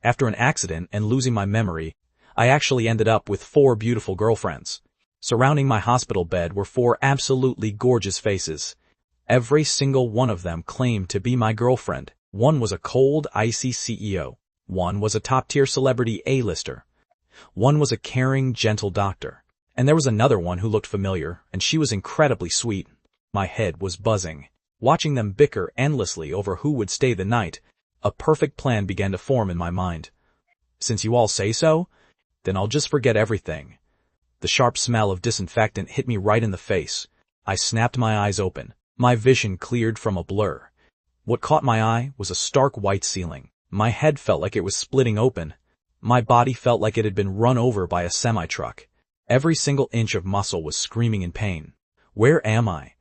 After an accident and losing my memory, I actually ended up with 4 beautiful girlfriends. Surrounding my hospital bed were 4 absolutely gorgeous faces. Every single one of them claimed to be my girlfriend. One was a cold, icy CEO. One was a top-tier celebrity A-lister. One was a caring, gentle doctor. And there was another one who looked familiar, and she was incredibly sweet. My head was buzzing. Watching them bicker endlessly over who would stay the night, a perfect plan began to form in my mind. Since you all say so, then I'll just forget everything. The sharp smell of disinfectant hit me right in the face. I snapped my eyes open. My vision cleared from a blur. What caught my eye was a stark white ceiling. My head felt like it was splitting open. My body felt like it had been run over by a semi-truck. Every single inch of muscle was screaming in pain. Where am I?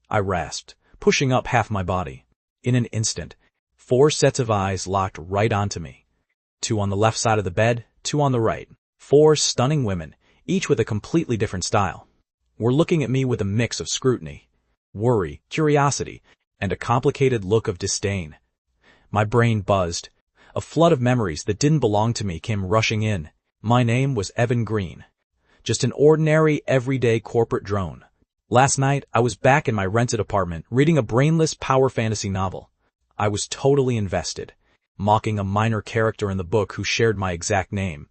I rasped, pushing up half my body. In an instant, 4 sets of eyes locked right onto me. 2 on the left side of the bed, 2 on the right. 4 stunning women, each with a completely different style, were looking at me with a mix of scrutiny, worry, curiosity, and a complicated look of disdain. My brain buzzed. A flood of memories that didn't belong to me came rushing in. My name was Evan Green. Just an ordinary, everyday corporate drone. Last night, I was back in my rented apartment reading a brainless power fantasy novel. I was totally invested, mocking a minor character in the book who shared my exact name.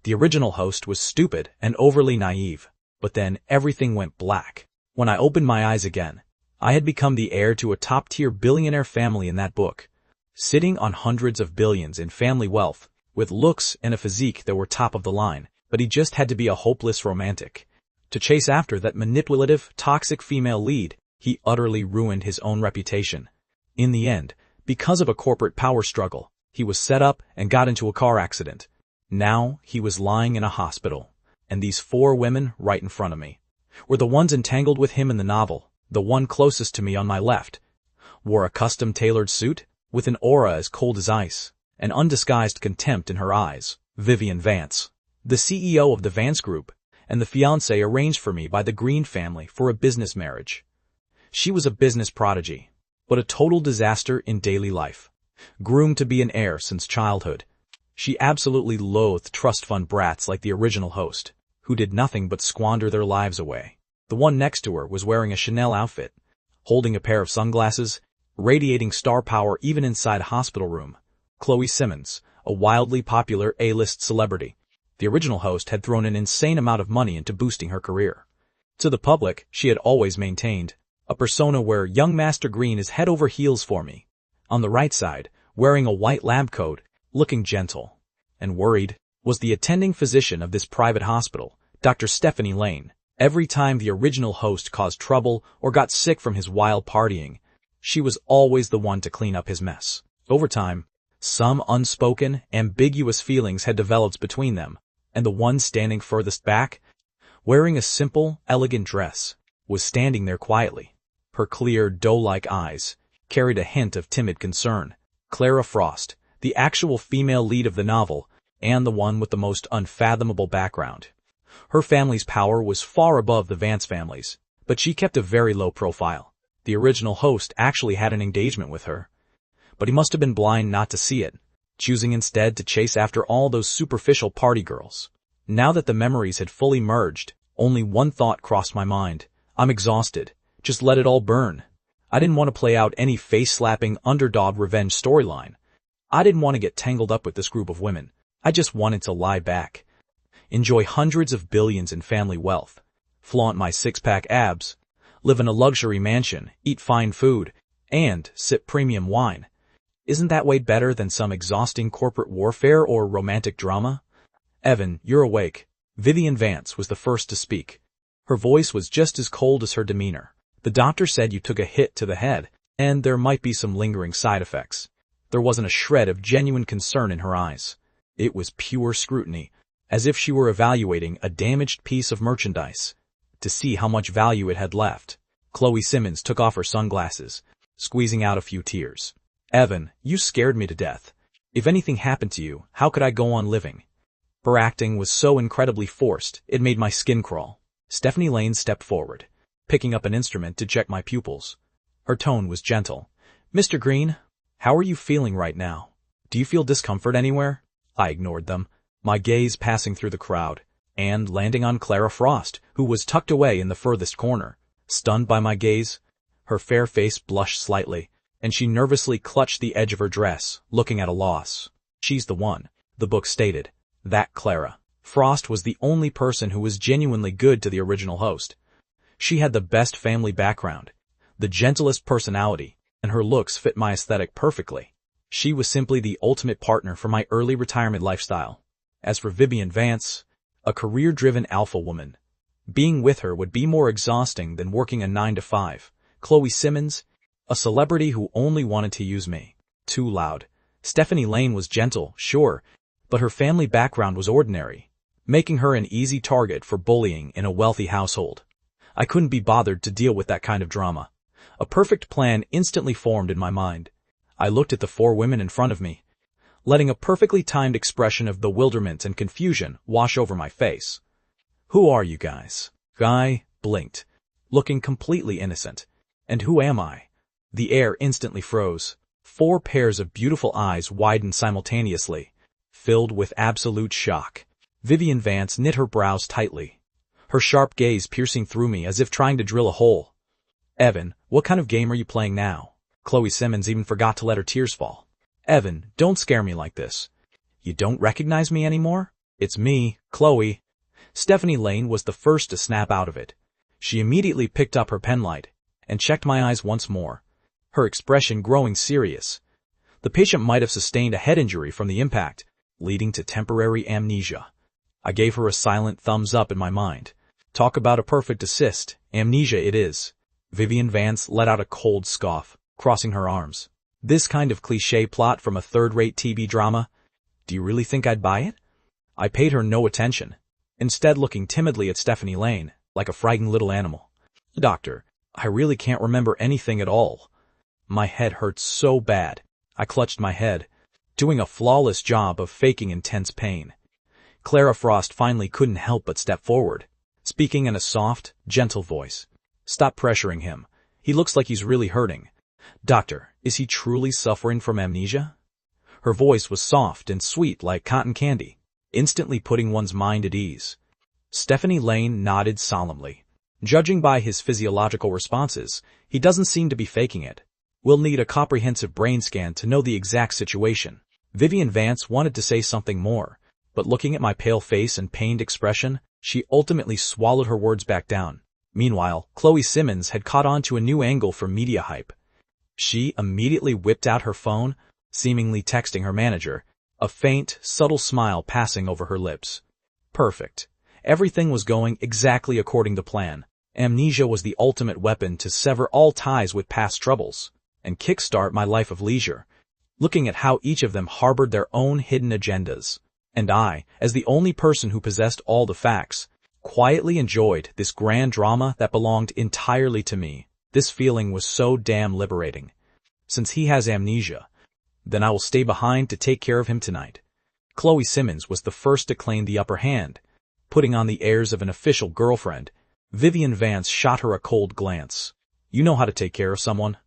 The original host was stupid and overly naive, but then everything went black. When I opened my eyes again, I had become the heir to a top-tier billionaire family in that book, sitting on hundreds of billions in family wealth, with looks and a physique that were top of the line, but he just had to be a hopeless romantic. To chase after that manipulative, toxic female lead, he utterly ruined his own reputation. In the end, because of a corporate power struggle, he was set up and got into a car accident. Now he was lying in a hospital, and these 4 women right in front of me were the ones entangled with him in the novel. The one closest to me on my left wore a custom-tailored suit with an aura as cold as ice, and undisguised contempt in her eyes. Vivian Vance, the CEO of the Vance Group, and the fiancé arranged for me by the Green family for a business marriage. She was a business prodigy, but a total disaster in daily life. Groomed to be an heir since childhood, she absolutely loathed trust fund brats like the original host, who did nothing but squander their lives away. The one next to her was wearing a Chanel outfit, holding a pair of sunglasses, radiating star power even inside a hospital room. Chloe Simmons, a wildly popular A-list celebrity. The original host had thrown an insane amount of money into boosting her career. To the public, she had always maintained a persona where young Master Green is head over heels for me. On the right side, wearing a white lab coat, looking gentle and worried, was the attending physician of this private hospital, Dr. Stephanie Lane. Every time the original host caused trouble or got sick from his wild partying, she was always the one to clean up his mess. Over time, some unspoken, ambiguous feelings had developed between them, and the one standing furthest back, wearing a simple, elegant dress, was standing there quietly. Her clear, doe-like eyes carried a hint of timid concern. Clara Frost, the actual female lead of the novel, and the one with the most unfathomable background. Her family's power was far above the Vance family's, but she kept a very low profile. The original host actually had an engagement with her, but he must have been blind not to see it, choosing instead to chase after all those superficial party girls. Now that the memories had fully merged, only one thought crossed my mind. I'm exhausted. Just let it all burn. I didn't want to play out any face-slapping underdog revenge storyline. I didn't want to get tangled up with this group of women. I just wanted to lie back, enjoy hundreds of billions in family wealth, flaunt my 6-pack abs, live in a luxury mansion, eat fine food, and sip premium wine. Isn't that way better than some exhausting corporate warfare or romantic drama? Evan, you're awake. Vivian Vance was the first to speak. Her voice was just as cold as her demeanor. The doctor said you took a hit to the head, and there might be some lingering side effects. There wasn't a shred of genuine concern in her eyes. It was pure scrutiny, as if she were evaluating a damaged piece of merchandise to see how much value it had left. Chloe Simmons took off her sunglasses, squeezing out a few tears. Evan, you scared me to death. If anything happened to you, how could I go on living? Her acting was so incredibly forced, it made my skin crawl. Stephanie Lane stepped forward, picking up an instrument to check my pupils. Her tone was gentle. Mr. Green, how are you feeling right now? Do you feel discomfort anywhere? I ignored them, my gaze passing through the crowd, and landing on Clara Frost, who was tucked away in the furthest corner. Stunned by my gaze, her fair face blushed slightly, and she nervously clutched the edge of her dress, looking at a loss. She's the one, the book stated. That Clara Frost was the only person who was genuinely good to the original host. She had the best family background, the gentlest personality, and her looks fit my aesthetic perfectly. She was simply the ultimate partner for my early retirement lifestyle. As for Vivian Vance, a career-driven alpha woman, being with her would be more exhausting than working a 9-to-5. Chloe Simmons, a celebrity who only wanted to use me. Too loud. Stephanie Lane was gentle, sure, but her family background was ordinary, making her an easy target for bullying in a wealthy household. I couldn't be bothered to deal with that kind of drama. A perfect plan instantly formed in my mind. I looked at the 4 women in front of me, letting a perfectly timed expression of bewilderment and confusion wash over my face. Who are you guys? Guy blinked, looking completely innocent. And who am I? The air instantly froze. 4 pairs of beautiful eyes widened simultaneously, filled with absolute shock. Vivian Vance knit her brows tightly, her sharp gaze piercing through me as if trying to drill a hole. Evan, what kind of game are you playing now? Chloe Simmons even forgot to let her tears fall. Evan, don't scare me like this. You don't recognize me anymore? It's me, Chloe. Stephanie Lane was the first to snap out of it. She immediately picked up her penlight and checked my eyes once more, her expression growing serious. The patient might have sustained a head injury from the impact, leading to temporary amnesia. I gave her a silent thumbs up in my mind. Talk about a perfect assist, amnesia it is. Vivian Vance let out a cold scoff, crossing her arms. This kind of cliché plot from a third-rate TV drama? Do you really think I'd buy it? I paid her no attention, instead looking timidly at Stephanie Lane, like a frightened little animal. Doctor, I really can't remember anything at all. My head hurt so bad. I clutched my head, doing a flawless job of faking intense pain. Clara Frost finally couldn't help but step forward, speaking in a soft, gentle voice. Stop pressuring him. He looks like he's really hurting. Doctor, is he truly suffering from amnesia? Her voice was soft and sweet like cotton candy, instantly putting one's mind at ease. Stephanie Lane nodded solemnly. Judging by his physiological responses, he doesn't seem to be faking it. We'll need a comprehensive brain scan to know the exact situation. Vivian Vance wanted to say something more, but looking at my pale face and pained expression, she ultimately swallowed her words back down. Meanwhile, Chloe Simmons had caught on to a new angle for media hype. She immediately whipped out her phone, seemingly texting her manager, a faint, subtle smile passing over her lips. Perfect. Everything was going exactly according to plan. Amnesia was the ultimate weapon to sever all ties with past troubles and kickstart my life of leisure, looking at how each of them harbored their own hidden agendas. And I, as the only person who possessed all the facts, quietly enjoyed this grand drama that belonged entirely to me. This feeling was so damn liberating. Since he has amnesia, then I will stay behind to take care of him tonight. Chloe Simmons was the first to claim the upper hand, putting on the airs of an official girlfriend. Vivian Vance shot her a cold glance. You know how to take care of someone.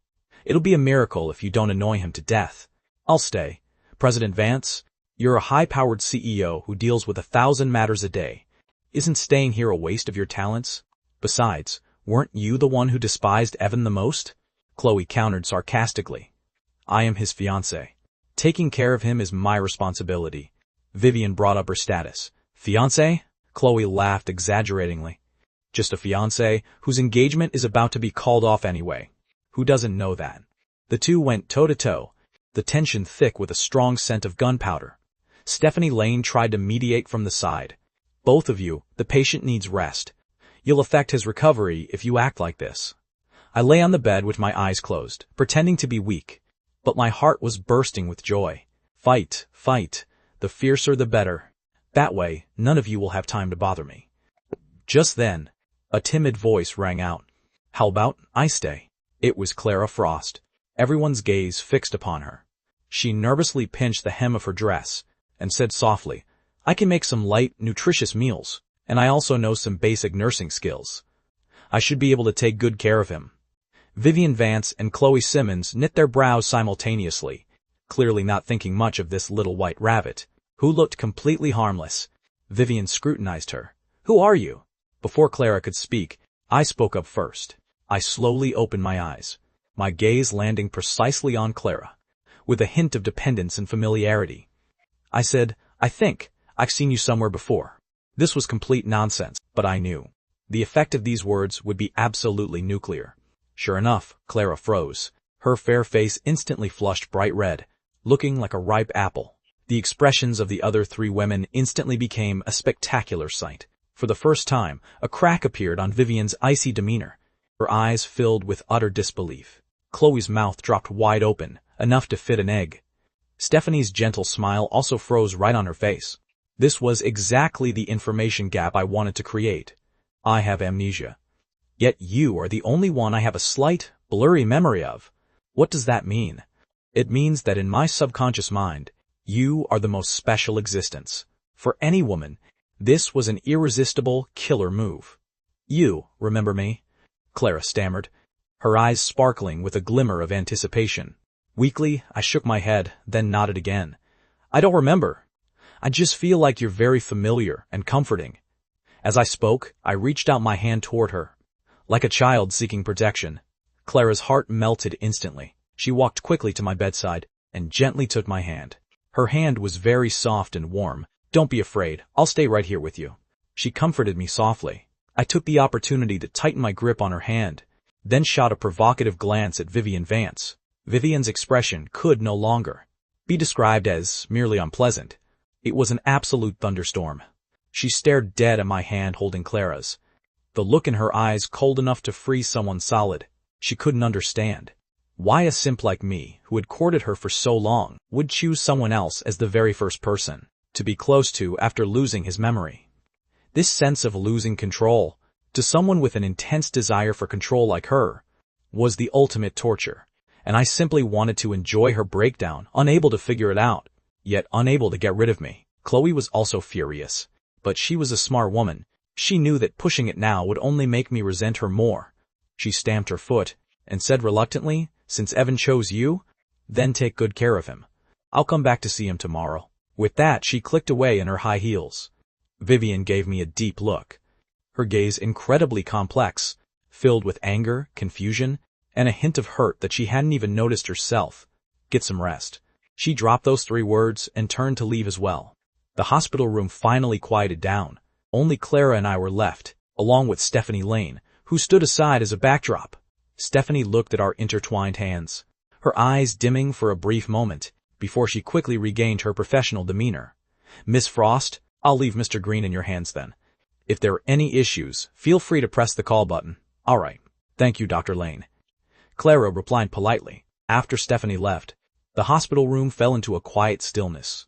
It'll be a miracle if you don't annoy him to death. I'll stay. President Vance, you're a high-powered CEO who deals with 1,000 matters a day. Isn't staying here a waste of your talents? Besides, weren't you the one who despised Evan the most? Chloe countered sarcastically. I am his fiancé. Taking care of him is my responsibility. Vivian brought up her status. Fiancé? Chloe laughed exaggeratingly. Just a fiancé whose engagement is about to be called off anyway. Who doesn't know that? The two went toe-to-toe, the tension thick with a strong scent of gunpowder. Stephanie Lane tried to mediate from the side. Both of you, the patient needs rest. You'll affect his recovery if you act like this. I lay on the bed with my eyes closed, pretending to be weak, but my heart was bursting with joy. Fight, fight. The fiercer the better. That way, none of you will have time to bother me. Just then, a timid voice rang out. How about I stay? It was Clara Frost. Everyone's gaze fixed upon her. She nervously pinched the hem of her dress and said softly, I can make some light, nutritious meals, and I also know some basic nursing skills. I should be able to take good care of him. Vivian Vance and Chloe Simmons knit their brows simultaneously. clearly not thinking much of this little white rabbit, who looked completely harmless. Vivian scrutinized her. "Who are you?" Before Clara could speak, I spoke up first. I slowly opened my eyes, my gaze landing precisely on Clara, with a hint of dependence and familiarity. I said, "I think I've seen you somewhere before." This was complete nonsense, but I knew. The effect of these words would be absolutely nuclear. Sure enough, Clara froze. Her fair face instantly flushed bright red, looking like a ripe apple. The expressions of the other three women instantly became a spectacular sight. For the first time, a crack appeared on Vivian's icy demeanor. Her eyes filled with utter disbelief. Chloe's mouth dropped wide open, enough to fit an egg. Stephanie's gentle smile also froze right on her face. This was exactly the information gap I wanted to create. I have amnesia. Yet you are the only one I have a slight, blurry memory of. What does that mean? It means that in my subconscious mind, you are the most special existence. For any woman, this was an irresistible, killer move. "You remember me?" Clara stammered, her eyes sparkling with a glimmer of anticipation. Weakly, I shook my head, then nodded again. "I don't remember. I just feel like you're very familiar and comforting." As I spoke, I reached out my hand toward her, like a child seeking protection. Clara's heart melted instantly. She walked quickly to my bedside and gently took my hand. Her hand was very soft and warm. "Don't be afraid, I'll stay right here with you." She comforted me softly. I took the opportunity to tighten my grip on her hand, then shot a provocative glance at Vivian Vance. Vivian's expression could no longer be described as merely unpleasant. It was an absolute thunderstorm. She stared dead at my hand holding Clara's, the look in her eyes cold enough to freeze someone solid. She couldn't understand why a simp like me, who had courted her for so long, would choose someone else as the very first person to be close to after losing his memory. This sense of losing control, to someone with an intense desire for control like her, was the ultimate torture, and I simply wanted to enjoy her breakdown, unable to figure it out, yet unable to get rid of me. Chloe was also furious, but she was a smart woman. She knew that pushing it now would only make me resent her more. She stamped her foot and said reluctantly, "Since Evan chose you, then take good care of him. I'll come back to see him tomorrow." With that, she clicked away in her high heels. Vivian gave me a deep look, her gaze incredibly complex, filled with anger, confusion, and a hint of hurt that she hadn't even noticed herself. "Get some rest." She dropped those three words and turned to leave as well. The hospital room finally quieted down. Only Clara and I were left, along with Stephanie Lane, who stood aside as a backdrop. Stephanie looked at our intertwined hands, her eyes dimming for a brief moment, before she quickly regained her professional demeanor. "Miss Frost, I'll leave Mr. Green in your hands then. If there are any issues, feel free to press the call button." "All right. Thank you, Dr. Lane." Clara replied politely. After Stephanie left, the hospital room fell into a quiet stillness.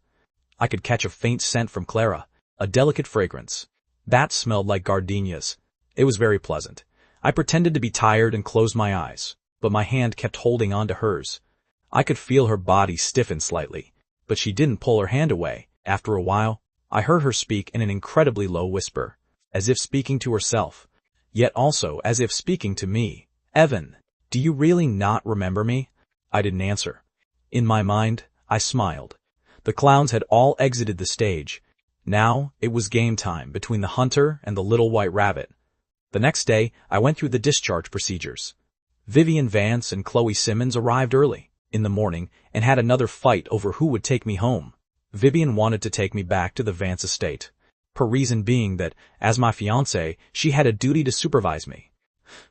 I could catch a faint scent from Clara, a delicate fragrance. That smelled like gardenias. It was very pleasant. I pretended to be tired and closed my eyes, but my hand kept holding on to hers. I could feel her body stiffen slightly, but she didn't pull her hand away. After a while, I heard her speak in an incredibly low whisper, as if speaking to herself, yet also as if speaking to me. "Evan, do you really not remember me?" I didn't answer. In my mind, I smiled. The clowns had all exited the stage. Now it was game time between the hunter and the little white rabbit. The next day, I went through the discharge procedures. Vivian Vance and Chloe Simmons arrived early in the morning and had another fight over who would take me home. Vivian wanted to take me back to the Vance estate, her reason being that, as my fiancé, she had a duty to supervise me.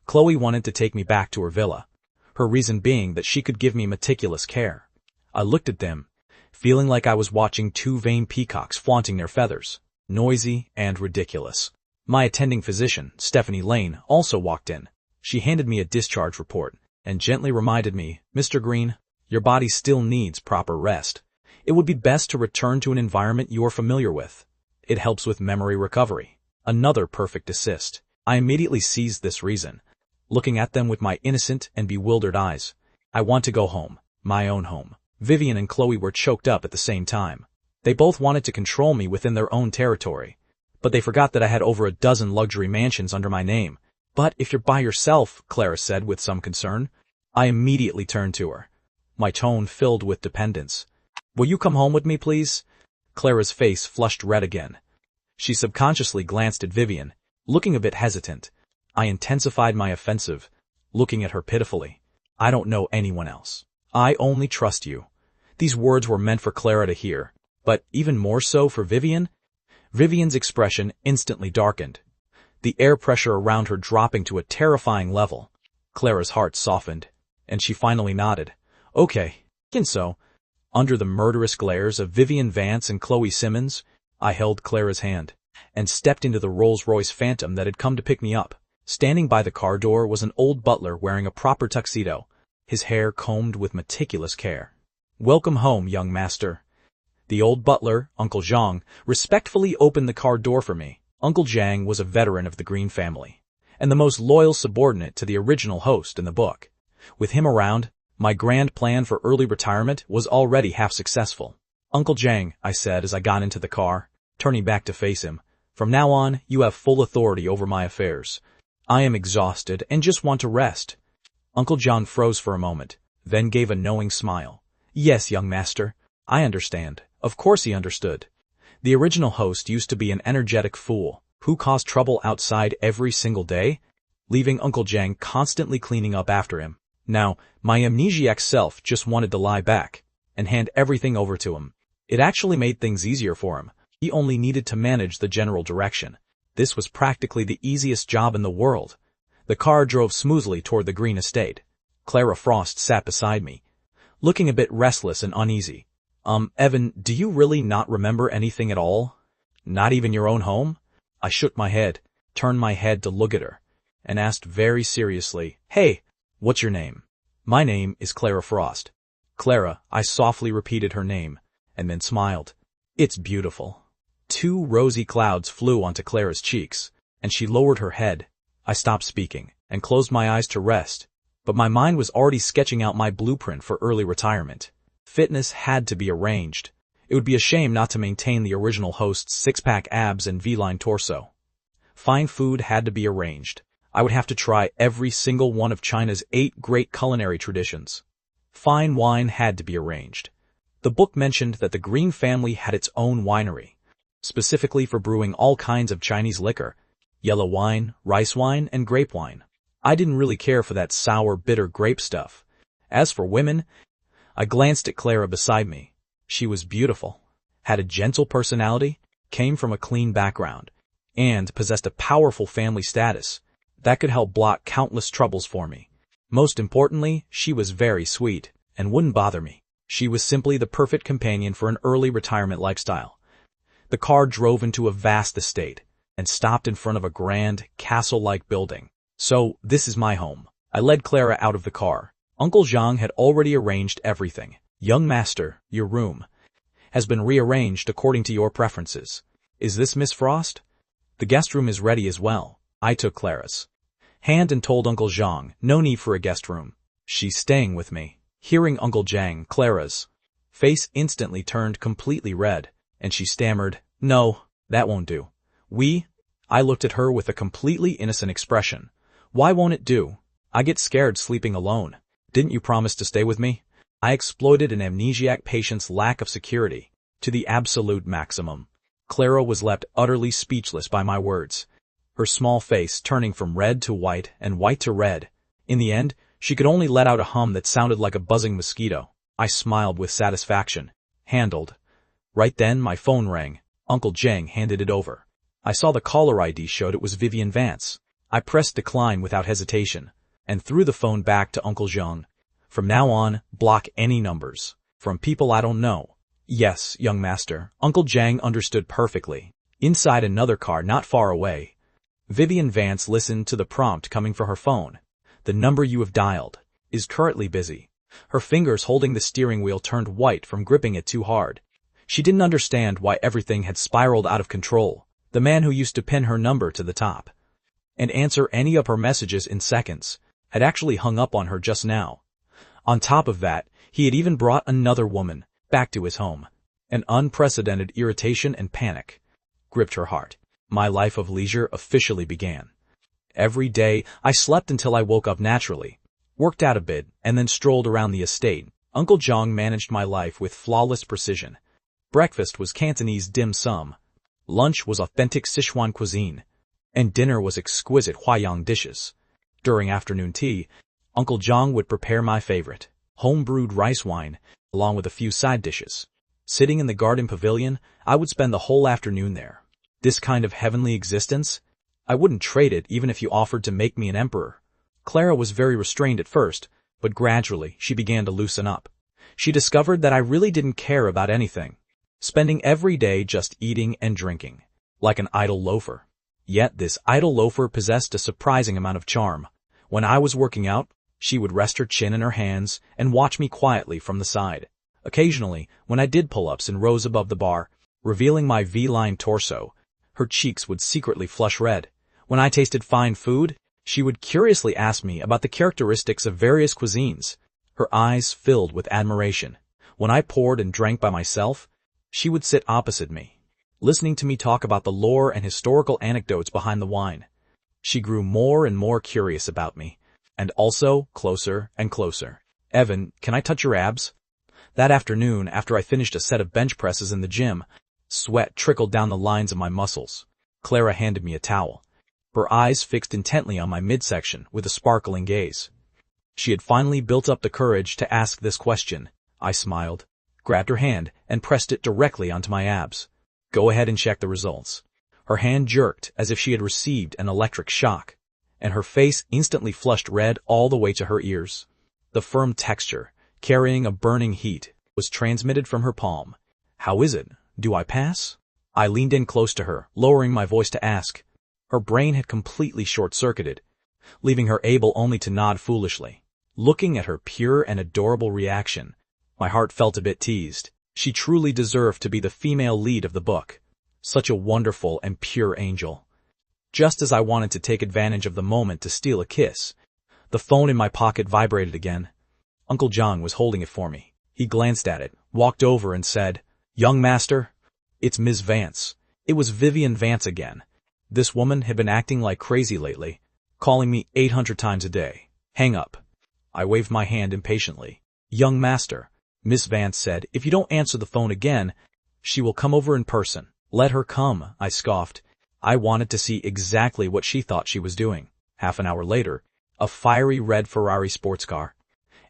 Chloe wanted to take me back to her villa, her reason being that she could give me meticulous care. I looked at them, feeling like I was watching two vain peacocks flaunting their feathers, noisy and ridiculous. My attending physician, Stephanie Lane, also walked in. She handed me a discharge report and gently reminded me, "Mr. Green, your body still needs proper rest. It would be best to return to an environment you are familiar with. It helps with memory recovery." Another perfect assist. I immediately seized this reason, looking at them with my innocent and bewildered eyes. I want to go home, my own home. Vivian and Chloe were choked up at the same time. They both wanted to control me within their own territory, but they forgot that I had over a dozen luxury mansions under my name. "But if you're by yourself," Clara said with some concern. I immediately turned to her. my tone filled with dependence. Will you come home with me, please? Clara's face flushed red again. She subconsciously glanced at Vivian, looking a bit hesitant. I intensified my offensive, looking at her pitifully. I don't know anyone else. I only trust you. These words were meant for Clara to hear, but even more so for Vivian. Vivian's expression instantly darkened, the air pressure around her dropping to a terrifying level. Clara's heart softened, and she finally nodded. Okay, and so, under the murderous glares of Vivian Vance and Chloe Simmons, I held Clara's hand and stepped into the Rolls-Royce Phantom that had come to pick me up. Standing by the car door was an old butler wearing a proper tuxedo, his hair combed with meticulous care. Welcome home, young master. The old butler, Uncle Zhang, respectfully opened the car door for me. Uncle Zhang was a veteran of the Green family, and the most loyal subordinate to the original host in the book. With him around, my grand plan for early retirement was already half successful. Uncle Zhang, I said as I got into the car, turning back to face him, from now on, you have full authority over my affairs. I am exhausted and just want to rest. Uncle Zhang froze for a moment, then gave a knowing smile. Yes, young master, I understand. Of course he understood. The original host used to be an energetic fool who caused trouble outside every single day, leaving Uncle Zhang constantly cleaning up after him. Now, my amnesiac self just wanted to lie back and hand everything over to him. It actually made things easier for him. He only needed to manage the general direction. This was practically the easiest job in the world. The car drove smoothly toward the Green estate. Clara Frost sat beside me, looking a bit restless and uneasy. Evan, do you really not remember anything at all? Not even your own home? I shook my head, turned my head to look at her, and asked very seriously, Hey, what's your name? My name is Clara Frost. Clara, I softly repeated her name, and then smiled. It's beautiful. 2 rosy clouds flew onto Clara's cheeks, and she lowered her head. I stopped speaking, and closed my eyes to rest, but my mind was already sketching out my blueprint for early retirement. Fitness had to be arranged. It would be a shame not to maintain the original host's 6-pack abs and V-line torso. Fine food had to be arranged. I would have to try every single one of China's 8 great culinary traditions. Fine wine had to be arranged. The book mentioned that the Green family had its own winery, specifically for brewing all kinds of Chinese liquor, yellow wine, rice wine, and grape wine. I didn't really care for that sour, bitter grape stuff. As for women, I glanced at Clara beside me. She was beautiful, had a gentle personality, came from a clean background, and possessed a powerful family status that could help block countless troubles for me. Most importantly, she was very sweet and wouldn't bother me. She was simply the perfect companion for an early retirement lifestyle. The car drove into a vast estate and stopped in front of a grand, castle-like building. So, this is my home. I led Clara out of the car. Uncle Zhang had already arranged everything. Young master, your room has been rearranged according to your preferences. Is this Miss Frost? The guest room is ready as well. I took Clara's hand and told Uncle Zhang, no need for a guest room. She's staying with me. Hearing Uncle Zhang, Clara's face instantly turned completely red, and she stammered, No, that won't do. I looked at her with a completely innocent expression. Why won't it do? I get scared sleeping alone. Didn't you promise to stay with me? I exploited an amnesiac patient's lack of security to the absolute maximum. Clara was left utterly speechless by my words, her small face turning from red to white and white to red. In the end, she could only let out a hum that sounded like a buzzing mosquito. I smiled with satisfaction. Handled. Right then, my phone rang. Uncle Zhang handed it over. I saw the caller ID showed it was Vivian Vance. I pressed decline without hesitation and threw the phone back to Uncle Zhang. From now on, block any numbers from people I don't know. Yes, young master. Uncle Zhang understood perfectly. Inside another car not far away, Vivian Vance listened to the prompt coming for her phone. The number you have dialed is currently busy. Her fingers holding the steering wheel turned white from gripping it too hard. She didn't understand why everything had spiraled out of control. The man who used to pin her number to the top and answer any of her messages in seconds had actually hung up on her just now. On top of that, he had even brought another woman back to his home. An unprecedented irritation and panic gripped her heart. My life of leisure officially began. Every day, I slept until I woke up naturally, worked out a bit, and then strolled around the estate, Uncle Jong managed my life with flawless precision. Breakfast was Cantonese dim sum. Lunch was authentic Sichuan cuisine. And dinner was exquisite Huaiyang dishes. During afternoon tea, Uncle Jong would prepare my favorite, home-brewed rice wine, along with a few side dishes. Sitting in the garden pavilion, I would spend the whole afternoon there. This kind of heavenly existence? I wouldn't trade it even if you offered to make me an emperor. Clara was very restrained at first, but gradually she began to loosen up. She discovered that I really didn't care about anything, spending every day just eating and drinking, like an idle loafer. Yet this idle loafer possessed a surprising amount of charm. When I was working out, she would rest her chin in her hands and watch me quietly from the side. Occasionally, when I did pull-ups and rose above the bar, revealing my V-line torso, her cheeks would secretly flush red. When I tasted fine food, she would curiously ask me about the characteristics of various cuisines. Her eyes filled with admiration. When I poured and drank by myself, she would sit opposite me, listening to me talk about the lore and historical anecdotes behind the wine. She grew more and more curious about me, and also closer and closer. "Evan, can I touch your abs?" That afternoon, after I finished a set of bench presses in the gym, sweat trickled down the lines of my muscles. Clara handed me a towel, her eyes fixed intently on my midsection with a sparkling gaze. She had finally built up the courage to ask this question. I smiled, grabbed her hand, and pressed it directly onto my abs. "Go ahead and check the results." Her hand jerked as if she had received an electric shock, and her face instantly flushed red all the way to her ears. The firm texture, carrying a burning heat, was transmitted from her palm. "How is it? Do I pass?" I leaned in close to her, lowering my voice to ask. Her brain had completely short-circuited, leaving her able only to nod foolishly. Looking at her pure and adorable reaction, my heart felt a bit teased. She truly deserved to be the female lead of the book. Such a wonderful and pure angel. Just as I wanted to take advantage of the moment to steal a kiss, the phone in my pocket vibrated again. Uncle Jong was holding it for me. He glanced at it, walked over and said, "Young master, it's Ms. Vance." It was Vivian Vance again. This woman had been acting like crazy lately, calling me 800 times a day. "Hang up." I waved my hand impatiently. "Young master," Miss Vance said, "if you don't answer the phone again, she will come over in person." "Let her come," I scoffed. I wanted to see exactly what she thought she was doing. Half an hour later, a fiery red Ferrari sports car,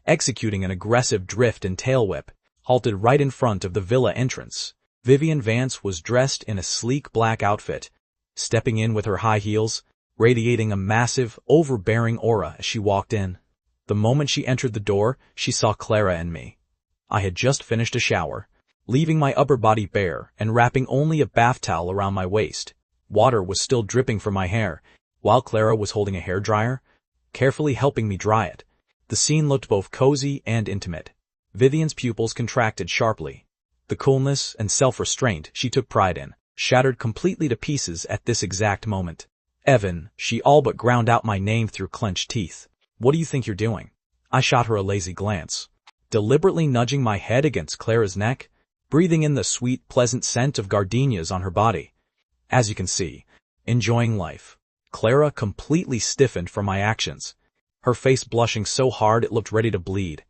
executing an aggressive drift and tail whip, halted right in front of the villa entrance. Vivian Vance was dressed in a sleek black outfit, stepping in with her high heels, radiating a massive, overbearing aura as she walked in. The moment she entered the door, she saw Clara and me. I had just finished a shower, leaving my upper body bare and wrapping only a bath towel around my waist. Water was still dripping from my hair, while Clara was holding a hairdryer, carefully helping me dry it. The scene looked both cozy and intimate. Vivian's pupils contracted sharply. The coolness and self-restraint she took pride in shattered completely to pieces at this exact moment. "Evan," she all but ground out my name through clenched teeth. "What do you think you're doing?" I shot her a lazy glance, deliberately nudging my head against Clara's neck, breathing in the sweet, pleasant scent of gardenias on her body. As you can see, enjoying life. Clara completely stiffened from my actions, her face blushing so hard it looked ready to bleed,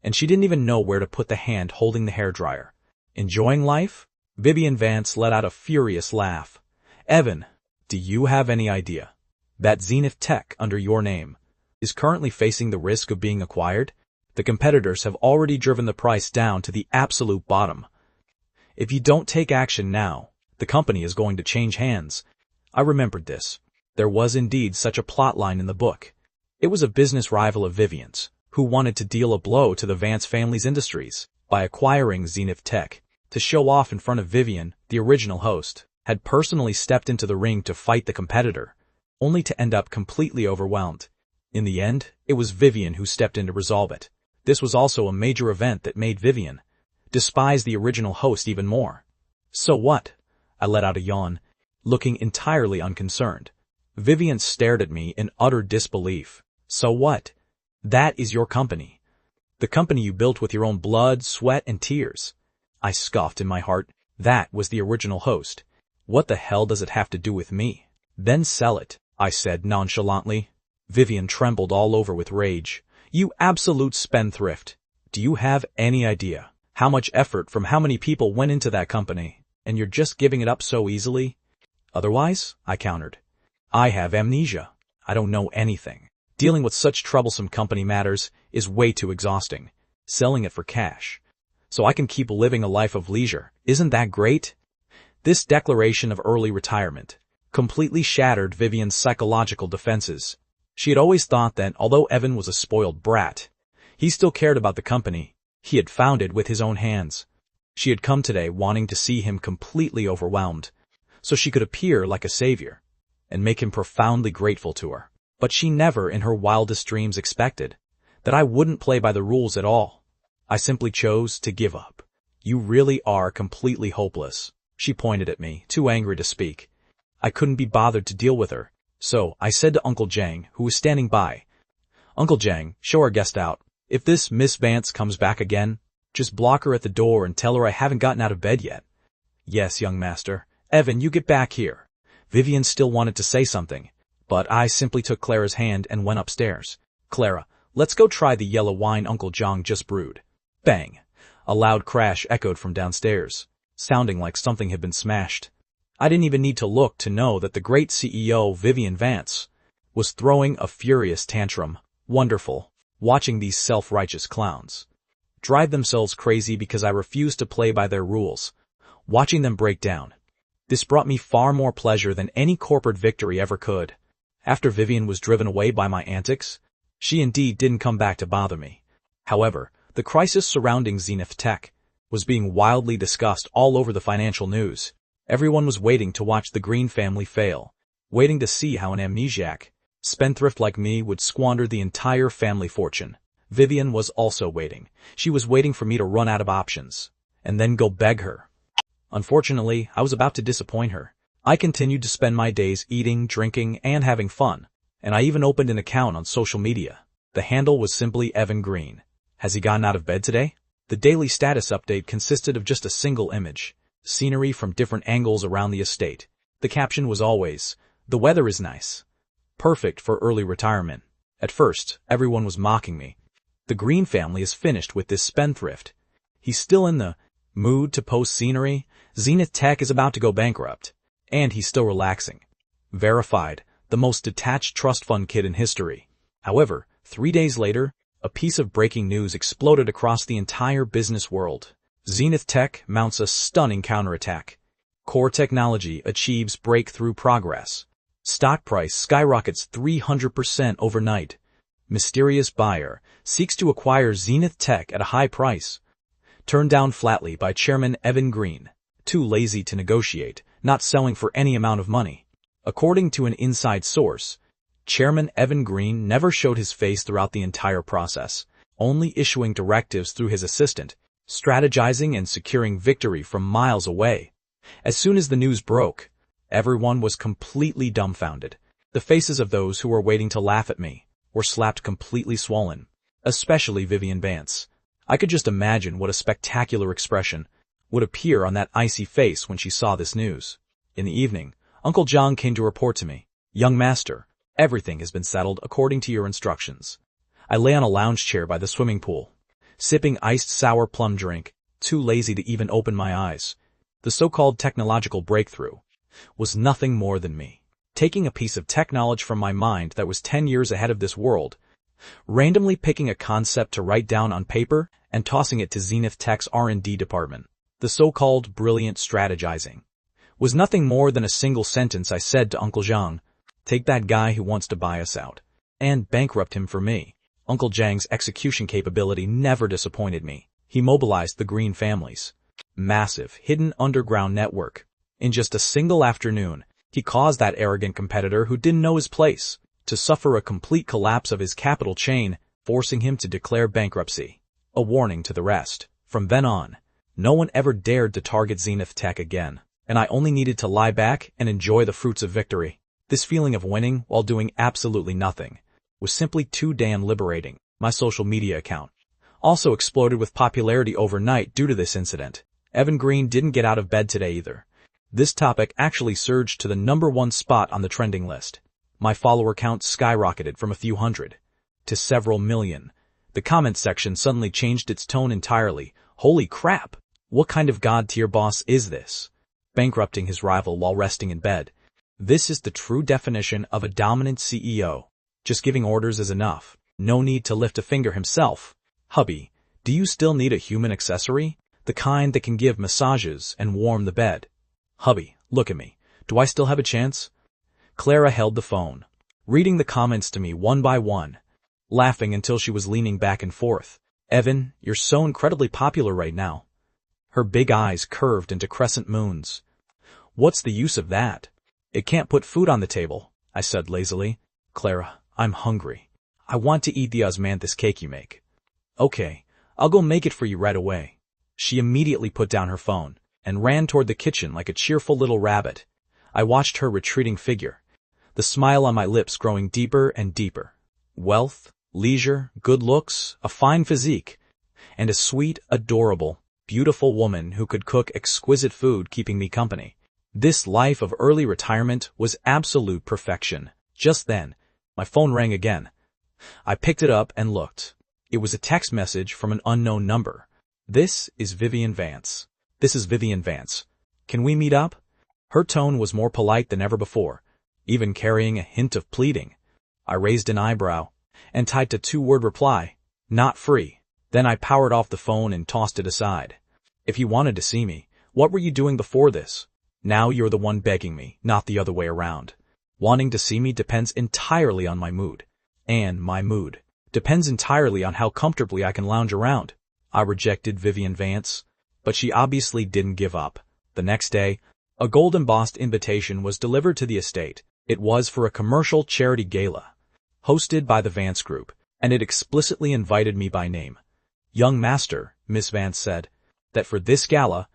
and she didn't even know where to put the hand holding the hairdryer. Enjoying life? Vivian Vance let out a furious laugh. "Evan, do you have any idea that Zenith Tech, under your name, is currently facing the risk of being acquired? The competitors have already driven the price down to the absolute bottom. If you don't take action now, the company is going to change hands." I remembered this. There was indeed such a plot line in the book. It was a business rival of Vivian's, who wanted to deal a blow to the Vance family's industries by acquiring Zenith Tech. To show off in front of Vivian, the original host had personally stepped into the ring to fight the competitor, only to end up completely overwhelmed. In the end, it was Vivian who stepped in to resolve it. This was also a major event that made Vivian despise the original host even more. "So what?" I let out a yawn, looking entirely unconcerned. Vivian stared at me in utter disbelief. "So what? That is your company. The company you built with your own blood, sweat, and tears." I scoffed in my heart. That was the original host. What the hell does it have to do with me? "Then sell it," I said nonchalantly. Vivian trembled all over with rage. "You absolute spendthrift. Do you have any idea how much effort from how many people went into that company, and you're just giving it up so easily? Otherwise, I countered, I have amnesia. I don't know anything. Dealing with such troublesome company matters is way too exhausting. Selling it for cash, so I can keep living a life of leisure. Isn't that great? This declaration of early retirement completely shattered Vivian's psychological defenses. She had always thought that, although Evan was a spoiled brat, he still cared about the company he had founded with his own hands. She had come today wanting to see him completely overwhelmed, so she could appear like a savior and make him profoundly grateful to her. But she never in her wildest dreams expected that I wouldn't play by the rules at all. I simply chose to give up. You really are completely hopeless. She pointed at me, too angry to speak. I couldn't be bothered to deal with her, so I said to Uncle Jang, who was standing by, Uncle Jang, show our guest out. If this Miss Vance comes back again, just block her at the door and tell her I haven't gotten out of bed yet. Yes, young master. Evan, you get back here. Vivian still wanted to say something, but I simply took Clara's hand and went upstairs. Clara, let's go try the yellow wine Uncle Jang just brewed. Bang! A loud crash echoed from downstairs, sounding like something had been smashed. I didn't even need to look to know that the great CEO Vivian Vance was throwing a furious tantrum. Wonderful, watching these self-righteous clowns drive themselves crazy because I refused to play by their rules. Watching them break down, this brought me far more pleasure than any corporate victory ever could. After Vivian was driven away by my antics, she indeed didn't come back to bother me. However, the crisis surrounding Zenith Tech was being wildly discussed all over the financial news. Everyone was waiting to watch the Green family fail, waiting to see how an amnesiac spendthrift like me would squander the entire family fortune. Vivian was also waiting. She was waiting for me to run out of options, and then go beg her. Unfortunately, I was about to disappoint her. I continued to spend my days eating, drinking, and having fun, and I even opened an account on social media. The handle was simply Evan Green. Has he gotten out of bed today? The daily status update consisted of just a single image, scenery from different angles around the estate. The caption was always, "The weather is nice. Perfect for early retirement." At first, everyone was mocking me. The Green family is finished with this spendthrift. He's still in the mood to post scenery. Zenith Tech is about to go bankrupt, and he's still relaxing. Verified, the most detached trust fund kid in history. However, 3 days later, a piece of breaking news exploded across the entire business world. Zenith Tech mounts a stunning counterattack. Core technology achieves breakthrough progress. Stock price skyrockets 300% overnight. Mysterious buyer seeks to acquire Zenith Tech at a high price. Turned down flatly by Chairman Evan Green. Too lazy to negotiate, not selling for any amount of money. According to an inside source, Chairman Evan Green never showed his face throughout the entire process, only issuing directives through his assistant, strategizing and securing victory from miles away. As soon as the news broke, everyone was completely dumbfounded. The faces of those who were waiting to laugh at me were slapped completely swollen, especially Vivian Vance. I could just imagine what a spectacular expression would appear on that icy face when she saw this news. In the evening, Uncle Jang came to report to me, "Young master, everything has been settled according to your instructions." I lay on a lounge chair by the swimming pool, sipping iced sour plum drink, too lazy to even open my eyes. The so-called technological breakthrough was nothing more than me taking a piece of tech knowledge from my mind that was 10 years ahead of this world, randomly picking a concept to write down on paper and tossing it to Zenith Tech's R&D department. The so-called brilliant strategizing was nothing more than a single sentence I said to Uncle Jang, "Take that guy who wants to buy us out and bankrupt him for me." Uncle Jang's execution capability never disappointed me. He mobilized the Green family's massive, hidden underground network. In just a single afternoon, he caused that arrogant competitor who didn't know his place to suffer a complete collapse of his capital chain, forcing him to declare bankruptcy. A warning to the rest. From then on, no one ever dared to target Zenith Tech again, and I only needed to lie back and enjoy the fruits of victory. This feeling of winning while doing absolutely nothing was simply too damn liberating. My social media account also exploded with popularity overnight due to this incident. Evan Green didn't get out of bed today either. This topic actually surged to the #1 spot on the trending list. My follower count skyrocketed from a few hundred to several million. The comments section suddenly changed its tone entirely. Holy crap! What kind of god-tier boss is this? Bankrupting his rival while resting in bed. This is the true definition of a dominant CEO. Just giving orders is enough. No need to lift a finger himself. Hubby, do you still need a human accessory? The kind that can give massages and warm the bed. Hubby, look at me. Do I still have a chance? Clara held the phone, reading the comments to me one by one, laughing until she was leaning back and forth. Evan, you're so incredibly popular right now. Her big eyes curved into crescent moons. What's the use of that? It can't put food on the table, I said lazily. Clara, I'm hungry. I want to eat the osmanthus cake you make. Okay, I'll go make it for you right away. She immediately put down her phone and ran toward the kitchen like a cheerful little rabbit. I watched her retreating figure, the smile on my lips growing deeper and deeper. Wealth, leisure, good looks, a fine physique, and a sweet, adorable, beautiful woman who could cook exquisite food keeping me company. This life of early retirement was absolute perfection. Just then, my phone rang again. I picked it up and looked. It was a text message from an unknown number. This is Vivian Vance. This is Vivian Vance. Can we meet up? Her tone was more polite than ever before, even carrying a hint of pleading. I raised an eyebrow and typed a two-word reply, not free. Then I powered off the phone and tossed it aside. If you wanted to see me, what were you doing before this? Now you're the one begging me, not the other way around. Wanting to see me depends entirely on my mood. And my mood depends entirely on how comfortably I can lounge around. I rejected Vivian Vance, but she obviously didn't give up. The next day, a gold-embossed invitation was delivered to the estate. It was for a commercial charity gala, hosted by the Vance Group, and it explicitly invited me by name. Young master, Miss Vance said, that for this gala,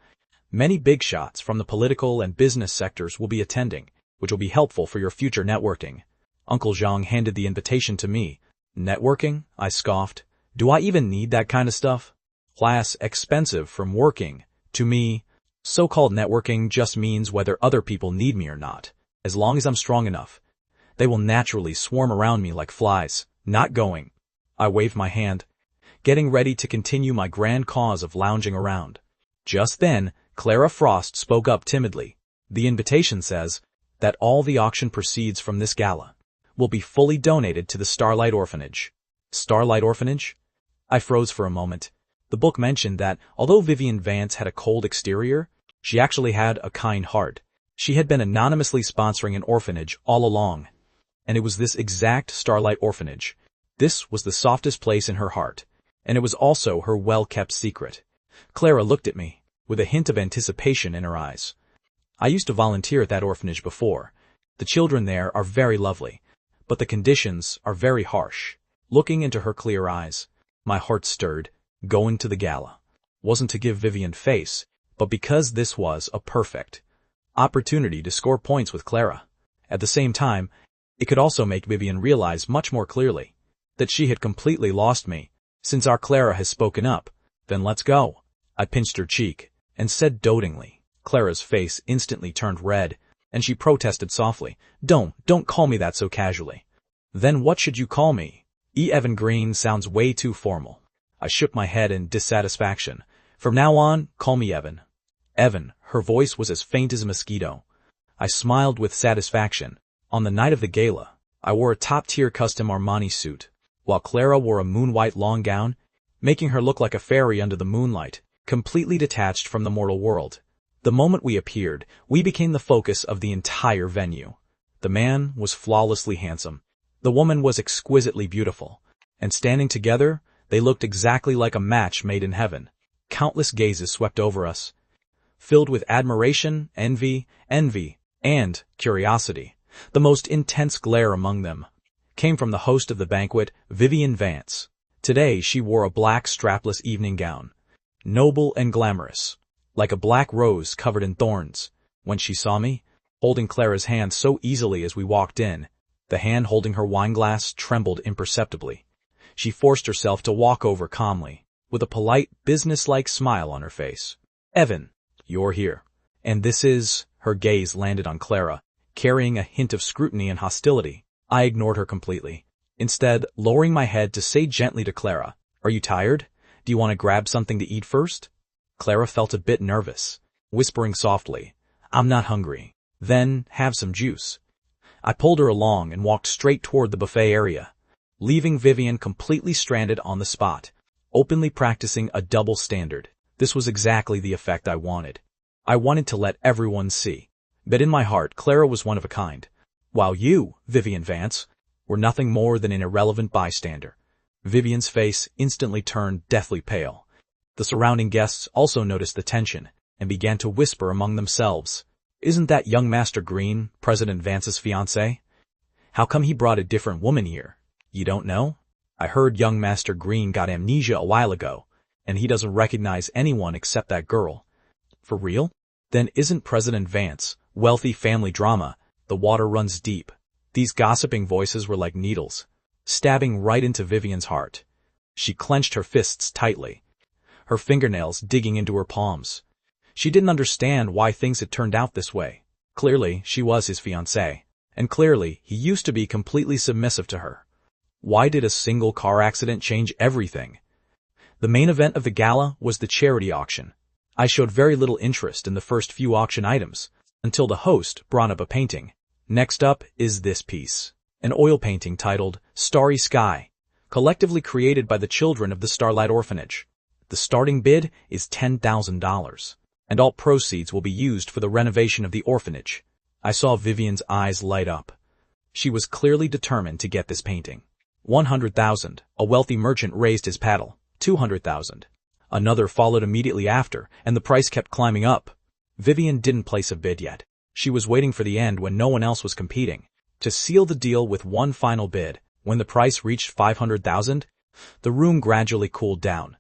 many big shots from the political and business sectors will be attending, which will be helpful for your future networking. Uncle Zhang handed the invitation to me. Networking? I scoffed. Do I even need that kind of stuff? Class expensive from working. To me, so-called networking just means whether other people need me or not. As long as I'm strong enough, they will naturally swarm around me like flies. Not going. I waved my hand, getting ready to continue my grand cause of lounging around. Just then, Clara Frost spoke up timidly. The invitation says that all the auction proceeds from this gala will be fully donated to the Starlight Orphanage. Starlight Orphanage? I froze for a moment. The book mentioned that, although Vivian Vance had a cold exterior, she actually had a kind heart. She had been anonymously sponsoring an orphanage all along, and it was this exact Starlight Orphanage. This was the softest place in her heart, and it was also her well-kept secret. Clara looked at me, with a hint of anticipation in her eyes. I used to volunteer at that orphanage before. The children there are very lovely, but the conditions are very harsh. Looking into her clear eyes, my heart stirred. Going to the gala wasn't to give Vivian face, but because this was a perfect opportunity to score points with Clara. At the same time, it could also make Vivian realize much more clearly that she had completely lost me. Since our Clara has spoken up, then let's go. I pinched her cheek and said dotingly. Clara's face instantly turned red, and she protested softly. Don't call me that so casually. Then what should you call me? Evan Green sounds way too formal. I shook my head in dissatisfaction. From now on, call me Evan. Evan, her voice was as faint as a mosquito. I smiled with satisfaction. On the night of the gala, I wore a top-tier custom Armani suit, while Clara wore a moon-white long gown, making her look like a fairy under the moonlight, completely detached from the mortal world. The moment we appeared, we became the focus of the entire venue. The man was flawlessly handsome. The woman was exquisitely beautiful. And standing together, they looked exactly like a match made in heaven. Countless gazes swept over us, filled with admiration, envy, and curiosity. The most intense glare among them came from the host of the banquet, Vivian Vance. Today she wore a black strapless evening gown, noble and glamorous, like a black rose covered in thorns. When she saw me, holding Clara's hand so easily as we walked in, the hand holding her wineglass trembled imperceptibly. She forced herself to walk over calmly, with a polite, business-like smile on her face. Evan, you're here. And this is... Her gaze landed on Clara, carrying a hint of scrutiny and hostility. I ignored her completely, instead lowering my head to say gently to Clara, Are you tired? Do you want to grab something to eat first? Clara felt a bit nervous, whispering softly, I'm not hungry. Then, have some juice. I pulled her along and walked straight toward the buffet area, leaving Vivian completely stranded on the spot, openly practicing a double standard. This was exactly the effect I wanted. I wanted to let everyone see. But in my heart, Clara was one of a kind, while you, Vivian Vance, were nothing more than an irrelevant bystander. Vivian's face instantly turned deathly pale. The surrounding guests also noticed the tension and began to whisper among themselves. Isn't that young Master Green President Vance's fiancé? How come he brought a different woman here? You don't know? I heard young Master Green got amnesia a while ago, and he doesn't recognize anyone except that girl. For real? Then isn't President Vance wealthy family drama? The water runs deep. These gossiping voices were like needles, stabbing right into Vivian's heart. She clenched her fists tightly, her fingernails digging into her palms. She didn't understand why things had turned out this way. Clearly, she was his fiancée, and clearly, he used to be completely submissive to her. Why did a single car accident change everything? The main event of the gala was the charity auction. I showed very little interest in the first few auction items, until the host brought up a painting. Next up is this piece, an oil painting titled Starry Sky, collectively created by the children of the Starlight Orphanage. The starting bid is $10,000, and all proceeds will be used for the renovation of the orphanage. I saw Vivian's eyes light up. She was clearly determined to get this painting. $100,000, a wealthy merchant raised his paddle. $200,000. Another followed immediately after, and the price kept climbing up. Vivian didn't place a bid yet. She was waiting for the end when no one else was competing, to seal the deal with one final bid. When the price reached $500,000, the room gradually cooled down.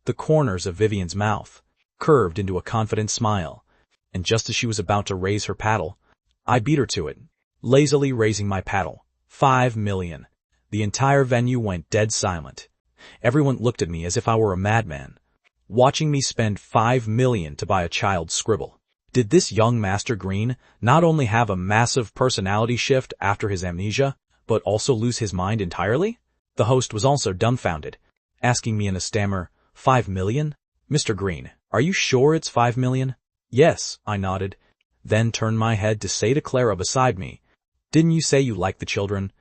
The corners of Vivian's mouth curved into a confident smile, and just as she was about to raise her paddle, I beat her to it, lazily raising my paddle. $5 million. The entire venue went dead silent. Everyone looked at me as if I were a madman, watching me spend $5 million to buy a child's scribble. Did this young Master Green not only have a massive personality shift after his amnesia, but also lose his mind entirely? The host was also dumbfounded, asking me in a stammer, $5 million? Mr. Green, are you sure it's $5 million? Yes, I nodded, then turned my head to say to Clara beside me, didn't you say you like the children?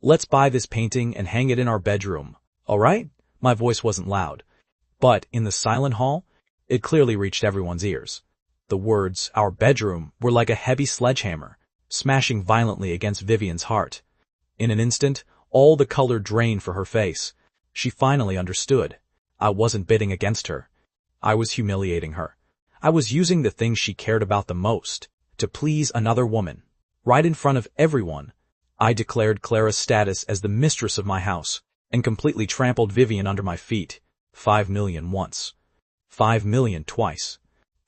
Let's buy this painting and hang it in our bedroom, all right? My voice wasn't loud, but in the silent hall, it clearly reached everyone's ears. The words, our bedroom, were like a heavy sledgehammer, smashing violently against Vivian's heart. In an instant, all the color drained from her face. She finally understood. I wasn't bidding against her. I was humiliating her. I was using the thing she cared about the most, to please another woman. Right in front of everyone, I declared Clara's status as the mistress of my house, and completely trampled Vivian under my feet. $5 million once. $5 million twice.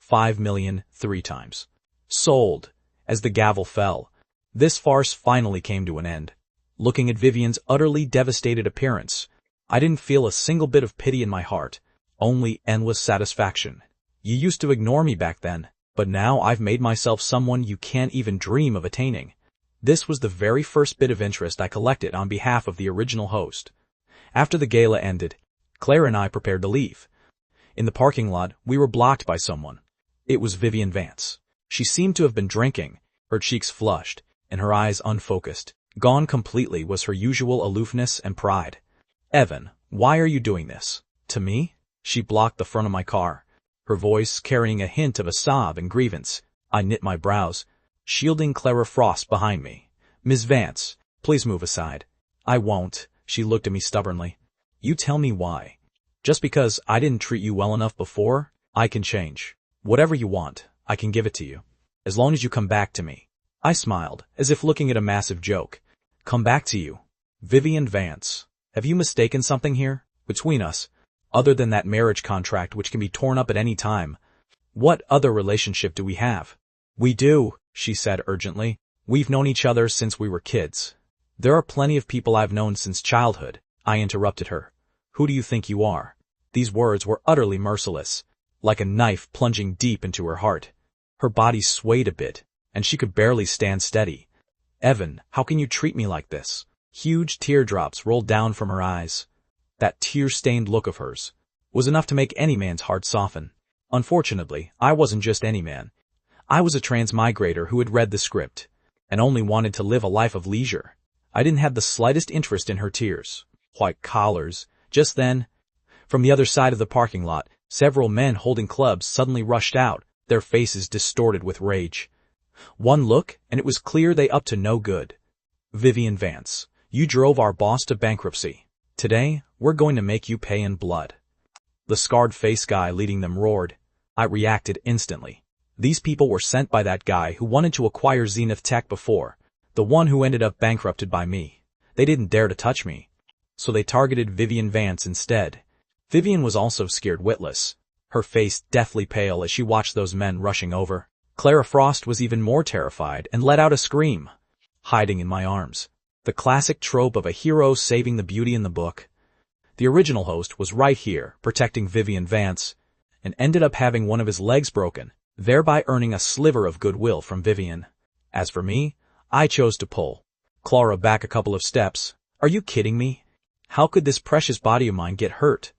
$5 million 3 times. Sold. As the gavel fell, this farce finally came to an end. Looking at Vivian's utterly devastated appearance, I didn't feel a single bit of pity in my heart, only endless satisfaction. You used to ignore me back then, but now I've made myself someone you can't even dream of attaining. This was the very first bit of interest I collected on behalf of the original host. After the gala ended, Clara and I prepared to leave. In the parking lot, we were blocked by someone. It was Vivian Vance. She seemed to have been drinking, her cheeks flushed, and her eyes unfocused. Gone completely was her usual aloofness and pride. Evan, why are you doing this? To me? She blocked the front of my car, her voice carrying a hint of a sob and grievance. I knit my brows, shielding Clara Frost behind me. Ms. Vance, please move aside. I won't, she looked at me stubbornly. You tell me why. Just because I didn't treat you well enough before, I can change. Whatever you want, I can give it to you. As long as you come back to me. I smiled, as if looking at a massive joke. Come back to you. Vivian Vance, have you mistaken something here? Between us, other than that marriage contract which can be torn up at any time, what other relationship do we have? We do, she said urgently. We've known each other since we were kids. There are plenty of people I've known since childhood, I interrupted her. Who do you think you are? These words were utterly merciless, like a knife plunging deep into her heart. Her body swayed a bit, and she could barely stand steady. Evan, how can you treat me like this? Huge teardrops rolled down from her eyes. That tear-stained look of hers was enough to make any man's heart soften. Unfortunately, I wasn't just any man. I was a transmigrator who had read the script and only wanted to live a life of leisure. I didn't have the slightest interest in her tears. White collars. Just then, from the other side of the parking lot, several men holding clubs suddenly rushed out, their faces distorted with rage. One look, and it was clear they up to no good. Vivian Vance, you drove our boss to bankruptcy. Today, we're going to make you pay in blood. The scarred-faced guy leading them roared. I reacted instantly. These people were sent by that guy who wanted to acquire Zenith Tech before, the one who ended up bankrupted by me. They didn't dare to touch me, so they targeted Vivian Vance instead. Vivian was also scared witless, her face deathly pale as she watched those men rushing over. Clara Frost was even more terrified and let out a scream, hiding in my arms. The classic trope of a hero saving the beauty in the book. The original host was right here, protecting Vivian Vance, and ended up having one of his legs broken, thereby earning a sliver of goodwill from Vivian. As for me, I chose to pull Clara back a couple of steps. Are you kidding me? How could this precious body of mine get hurt?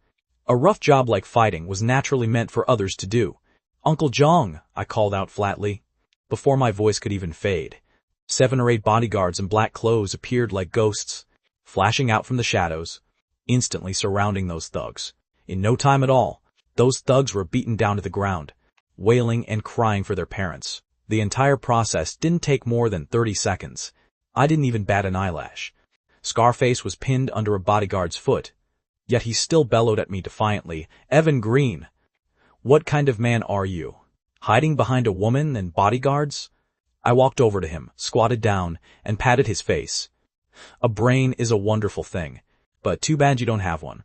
A rough job like fighting was naturally meant for others to do. Uncle Jong, I called out flatly. Before my voice could even fade, 7 or 8 bodyguards in black clothes appeared like ghosts, flashing out from the shadows, instantly surrounding those thugs. In no time at all, those thugs were beaten down to the ground, wailing and crying for their parents. The entire process didn't take more than 30 seconds. I didn't even bat an eyelash. Scarface was pinned under a bodyguard's foot, yet he still bellowed at me defiantly, "Evan Green, what kind of man are you? Hiding behind a woman and bodyguards?" I walked over to him, squatted down, and patted his face. A brain is a wonderful thing, but too bad you don't have one.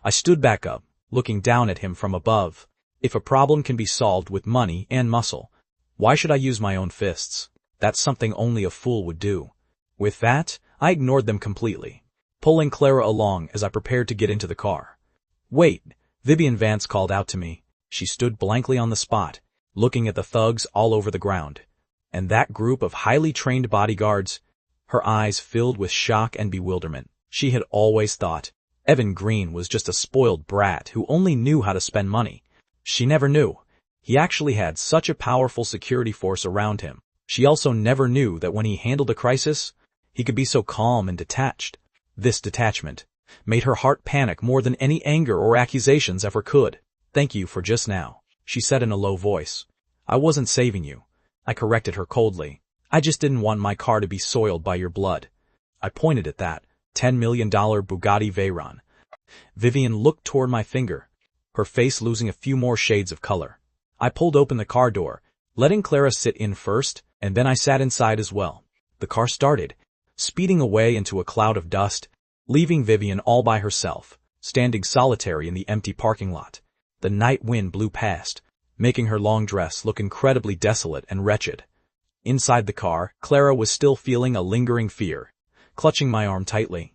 I stood back up, looking down at him from above. If a problem can be solved with money and muscle, why should I use my own fists? That's something only a fool would do. With that, I ignored them completely, pulling Clara along as I prepared to get into the car. "Wait," Vivian Vance called out to me. She stood blankly on the spot, looking at the thugs all over the ground. And that group of highly trained bodyguards, her eyes filled with shock and bewilderment. She had always thought Evan Green was just a spoiled brat who only knew how to spend money. She never knew he actually had such a powerful security force around him. She also never knew that when he handled a crisis, he could be so calm and detached. This detachment made her heart panic more than any anger or accusations ever could. "Thank you for just now," she said in a low voice. "I wasn't saving you," I corrected her coldly. "I just didn't want my car to be soiled by your blood." I pointed at that $10 million Bugatti Veyron. Vivian looked toward my finger, her face losing a few more shades of color. I pulled open the car door, letting Clara sit in first, and then I sat inside as well. The car started, speeding away into a cloud of dust, leaving Vivian all by herself, standing solitary in the empty parking lot. The night wind blew past, making her long dress look incredibly desolate and wretched. Inside the car, Clara was still feeling a lingering fear, clutching my arm tightly.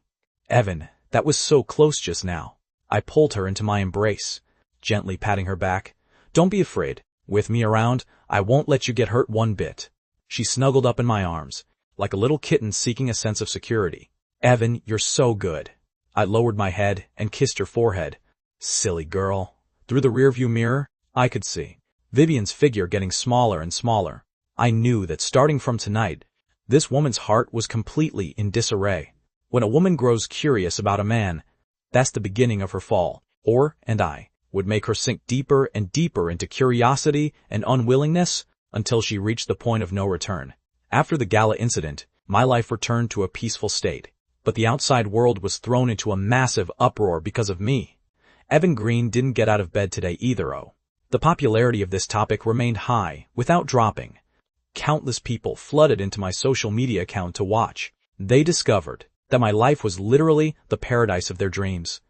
"Evan, that was so close just now." I pulled her into my embrace, gently patting her back. "Don't be afraid. With me around, I won't let you get hurt one bit." She snuggled up in my arms, like a little kitten seeking a sense of security. "Evan, you're so good." I lowered my head and kissed her forehead. Silly girl. Through the rearview mirror, I could see Vivian's figure getting smaller and smaller. I knew that starting from tonight, this woman's heart was completely in disarray. When a woman grows curious about a man, that's the beginning of her fall. And I would make her sink deeper and deeper into curiosity and unwillingness until she reached the point of no return. After the gala incident, my life returned to a peaceful state, but the outside world was thrown into a massive uproar because of me. Evan Green didn't get out of bed today either. The popularity of this topic remained high, without dropping. Countless people flooded into my social media account to watch. They discovered that my life was literally the paradise of their dreams.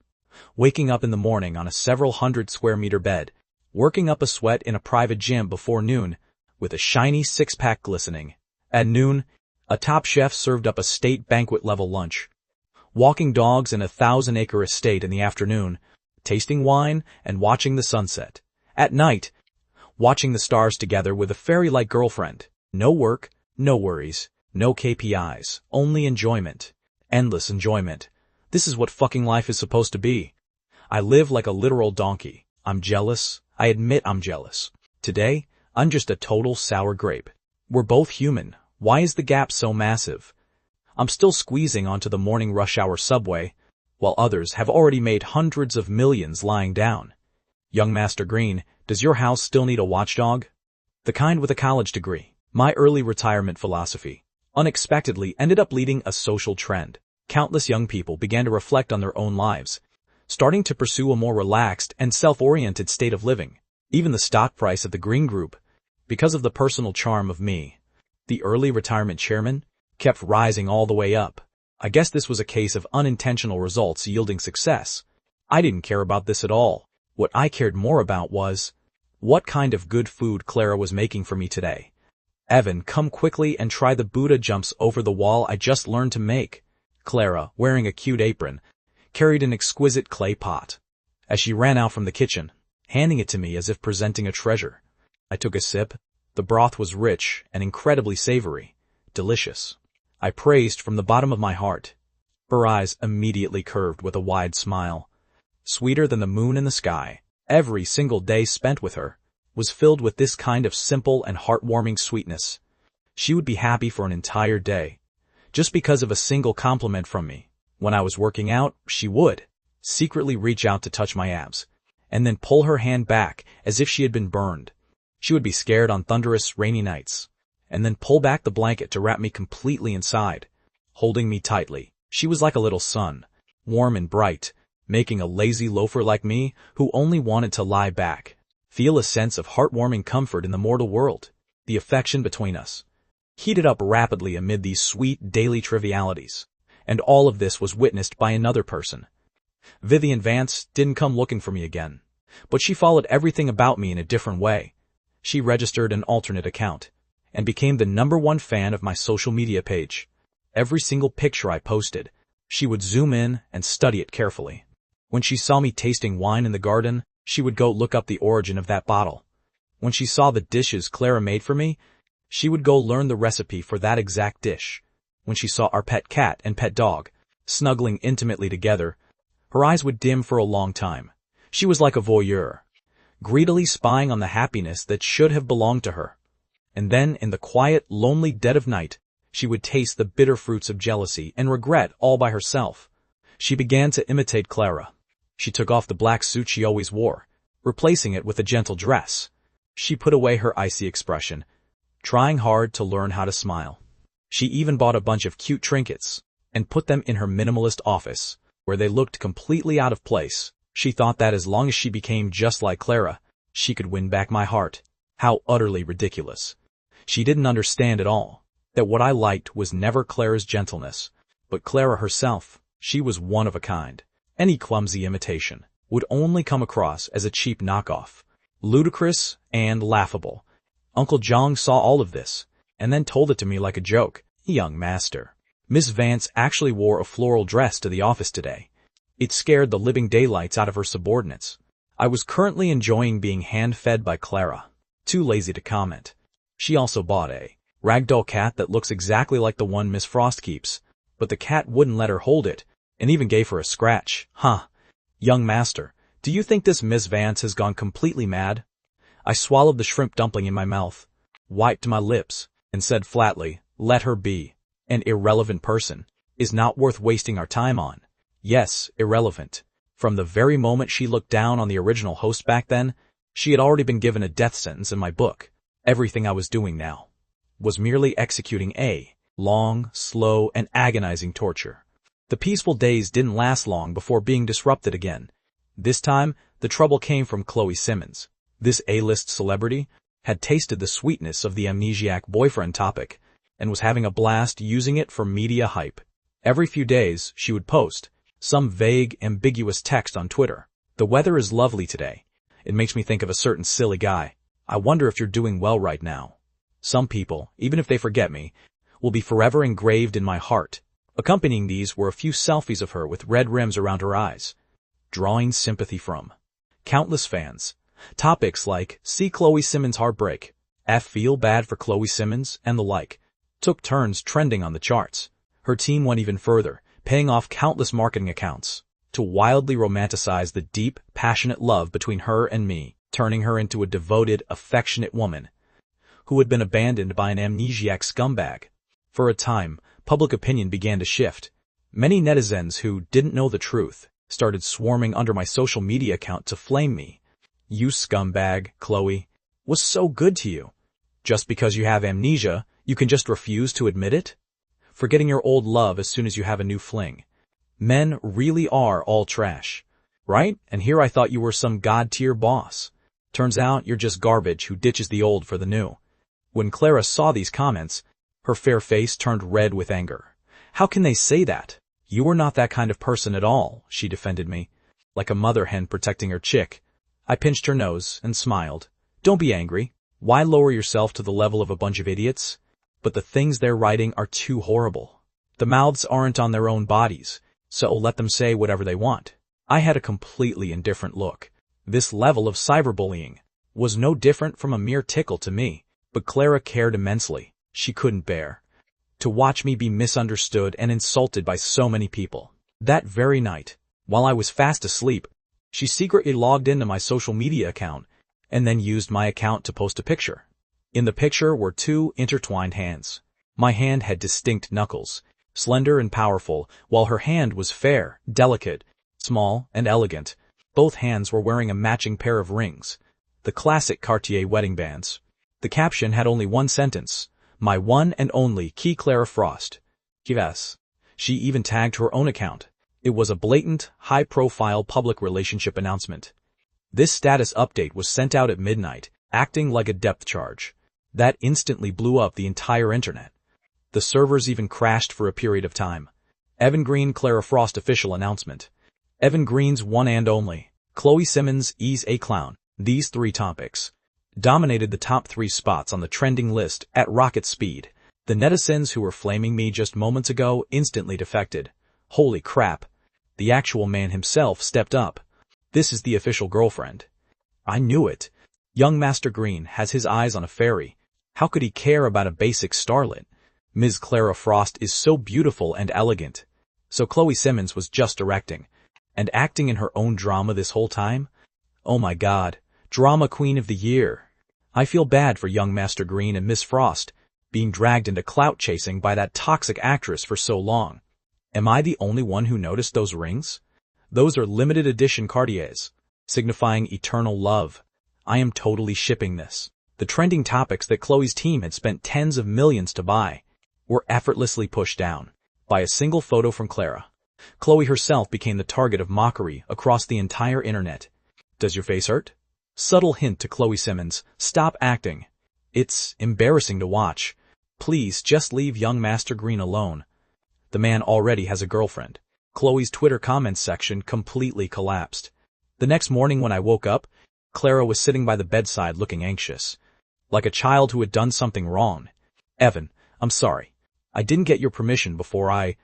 Waking up in the morning on a several hundred square meter bed, working up a sweat in a private gym before noon, with a shiny six-pack glistening. At noon, a top chef served up a state banquet-level lunch. Walking dogs in a 1,000-acre estate in the afternoon, tasting wine and watching the sunset. At night, watching the stars together with a fairy-like girlfriend. No work, no worries, no KPIs, only enjoyment. Endless enjoyment. This is what fucking life is supposed to be. I live like a literal donkey. I'm jealous. I admit I'm jealous. Today, I'm just a total sour grape. We're both human. Why is the gap so massive? I'm still squeezing onto the morning rush hour subway, while others have already made hundreds of millions lying down. Young Master Green, does your house still need a watchdog? The kind with a college degree. My early retirement philosophy unexpectedly ended up leading a social trend. Countless young people began to reflect on their own lives, starting to pursue a more relaxed and self-oriented state of living. Even the stock price of the Green Group, because of the personal charm of me, the early retirement chairman, kept rising all the way up. I guess this was a case of unintentional results yielding success. I didn't care about this at all. What I cared more about was what kind of good food Clara was making for me today. Evan, come quickly and try the Buddha jumps over the wall I just learned to make. Clara, wearing a cute apron, carried an exquisite clay pot. As she ran out from the kitchen, handing it to me as if presenting a treasure. I took a sip. The broth was rich and incredibly savory. Delicious. I praised from the bottom of my heart. Her eyes immediately curved with a wide smile. Sweeter than the moon in the sky, every single day spent with her was filled with this kind of simple and heartwarming sweetness. She would be happy for an entire day, just because of a single compliment from me. When I was working out, she would secretly reach out to touch my abs, and then pull her hand back as if she had been burned. She would be scared on thunderous, rainy nights, and then pull back the blanket to wrap me completely inside, holding me tightly. She was like a little sun, warm and bright, making a lazy loafer like me, who only wanted to lie back, feel a sense of heartwarming comfort in the mortal world. The affection between us heated up rapidly amid these sweet daily trivialities, and all of this was witnessed by another person. Vivian Vance didn't come looking for me again, but she followed everything about me in a different way. She registered an alternate account, and became the #1 fan of my social media page. Every single picture I posted, she would zoom in and study it carefully. When she saw me tasting wine in the garden, she would go look up the origin of that bottle. When she saw the dishes Clara made for me, she would go learn the recipe for that exact dish. When she saw our pet cat and pet dog snuggling intimately together, her eyes would dim for a long time. She was like a voyeur, greedily spying on the happiness that should have belonged to her. And then, in the quiet, lonely dead of night, she would taste the bitter fruits of jealousy and regret all by herself. She began to imitate Clara. She took off the black suit she always wore, replacing it with a gentle dress. She put away her icy expression, trying hard to learn how to smile. She even bought a bunch of cute trinkets and put them in her minimalist office, where they looked completely out of place. She thought that as long as she became just like Clara, she could win back my heart. How utterly ridiculous. She didn't understand at all that what I liked was never Clara's gentleness, but Clara herself. She was one of a kind. Any clumsy imitation would only come across as a cheap knockoff, ludicrous and laughable. Uncle Jong saw all of this, and then told it to me like a joke. Young master, Miss Vance actually wore a floral dress to the office today. It scared the living daylights out of her subordinates. I was currently enjoying being hand-fed by Clara, too lazy to comment. She also bought a ragdoll cat that looks exactly like the one Miss Frost keeps, but the cat wouldn't let her hold it, and even gave her a scratch. Huh. Young master, do you think this Miss Vance has gone completely mad? I swallowed the shrimp dumpling in my mouth, wiped my lips, and said flatly, let her be. An irrelevant person is not worth wasting our time on. Yes, irrelevant. From the very moment she looked down on the original host back then, she had already been given a death sentence in my book. Everything I was doing now was merely executing a long, slow, and agonizing torture. The peaceful days didn't last long before being disrupted again. This time, the trouble came from Chloe Simmons. This A-list celebrity had tasted the sweetness of the amnesiac boyfriend topic and was having a blast using it for media hype. Every few days, she would post some vague, ambiguous text on Twitter. The weather is lovely today. It makes me think of a certain silly guy. I wonder if you're doing well right now. Some people, even if they forget me, will be forever engraved in my heart. Accompanying these were a few selfies of her with red rims around her eyes, drawing sympathy from countless fans. Topics like, see Chloe Simmons heartbreak, F feel bad for Chloe Simmons, and the like, took turns trending on the charts. Her team went even further, paying off countless marketing accounts to wildly romanticize the deep, passionate love between her and me, turning her into a devoted, affectionate woman who had been abandoned by an amnesiac scumbag. For a time, public opinion began to shift. Many netizens who didn't know the truth started swarming under my social media account to flame me. You scumbag, Chloe. What's so good to you? Just because you have amnesia, you can just refuse to admit it? Forgetting your old love as soon as you have a new fling. Men really are all trash, right? And here I thought you were some god-tier boss. Turns out you're just garbage who ditches the old for the new. When Clara saw these comments, her fair face turned red with anger. How can they say that? You are not that kind of person at all, she defended me, like a mother hen protecting her chick. I pinched her nose and smiled. Don't be angry. Why lower yourself to the level of a bunch of idiots? But the things they're writing are too horrible. The mouths aren't on their own bodies, so let them say whatever they want. I had a completely indifferent look. This level of cyberbullying was no different from a mere tickle to me, but Clara cared immensely. She couldn't bear to watch me be misunderstood and insulted by so many people. That very night, while I was fast asleep, she secretly logged into my social media account and then used my account to post a picture. In the picture were two intertwined hands. My hand had distinct knuckles, slender and powerful, while her hand was fair, delicate, small, and elegant. Both hands were wearing a matching pair of rings, the classic Cartier wedding bands. The caption had only one sentence: my one and only Key Clara Frost. Yes. She even tagged her own account. It was a blatant, high-profile public relationship announcement. This status update was sent out at midnight, acting like a depth charge. That instantly blew up the entire internet. The servers even crashed for a period of time. Evan Green Clara Frost official announcement. Evan Green's one and only. Chloe Simmons is a clown. These three topics dominated the top 3 spots on the trending list at rocket speed. The netizens who were flaming me just moments ago instantly defected. Holy crap. The actual man himself stepped up. This is the official girlfriend. I knew it. Young Master Green has his eyes on a fairy. How could he care about a basic starlet? Ms. Clara Frost is so beautiful and elegant. So Chloe Simmons was just directing and acting in her own drama this whole time? Oh my God. Drama Queen of the Year. I feel bad for young Master Green and Miss Frost being dragged into clout chasing by that toxic actress for so long. Am I the only one who noticed those rings? Those are limited edition Cartiers, signifying eternal love. I am totally shipping this. The trending topics that Chloe's team had spent tens of millions to buy were effortlessly pushed down by a single photo from Clara. Chloe herself became the target of mockery across the entire internet. Does your face hurt? Subtle hint to Chloe Simmons, stop acting. It's embarrassing to watch. Please just leave young Master Green alone. The man already has a girlfriend. Chloe's Twitter comments section completely collapsed. The next morning when I woke up, Clara was sitting by the bedside looking anxious, like a child who had done something wrong. Evan, I'm sorry. I didn't get your permission before I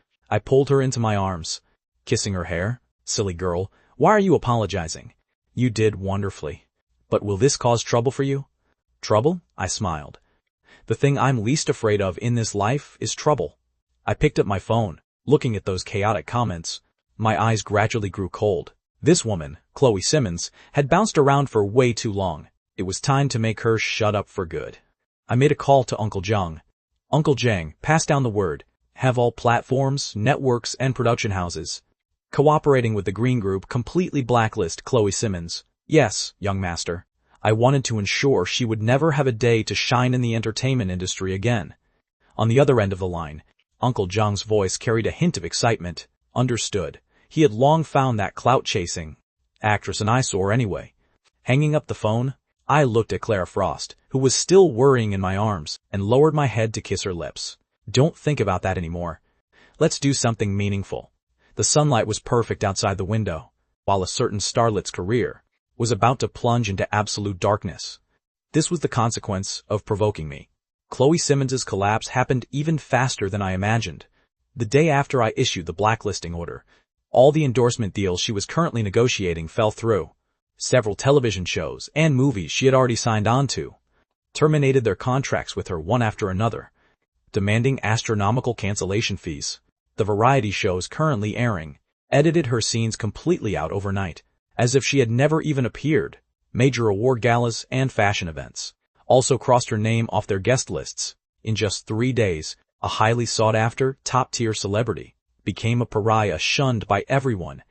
pulled her into my arms, kissing her hair. Silly girl, why are you apologizing? You did wonderfully. But will this cause trouble for you? Trouble? I smiled. The thing I'm least afraid of in this life is trouble. I picked up my phone, looking at those chaotic comments. My eyes gradually grew cold. This woman, Chloe Simmons, had bounced around for way too long. It was time to make her shut up for good. I made a call to Uncle Jung. Uncle Jang, pass down the word. Have all platforms, networks, and production houses cooperating with the Green Group completely blacklist Chloe Simmons. Yes, young master. I wanted to ensure she would never have a day to shine in the entertainment industry again. On the other end of the line, Uncle Jung's voice carried a hint of excitement. Understood. He had long found that clout-chasing actress an eyesore anyway. Hanging up the phone, I looked at Clara Frost, who was still worrying in my arms, and lowered my head to kiss her lips. Don't think about that anymore. Let's do something meaningful. The sunlight was perfect outside the window, while a certain starlet's career was about to plunge into absolute darkness. This was the consequence of provoking me. Chloe Simmons's collapse happened even faster than I imagined. The day after I issued the blacklisting order, all the endorsement deals she was currently negotiating fell through. Several television shows and movies she had already signed on to terminated their contracts with her one after another, demanding astronomical cancellation fees. the variety shows currently airing, edited her scenes completely out overnight, as if she had never even appeared, major award galas and fashion events. Also crossed her name off their guest lists. In just 3 days, a highly sought-after, top-tier celebrity became a pariah shunned by everyone,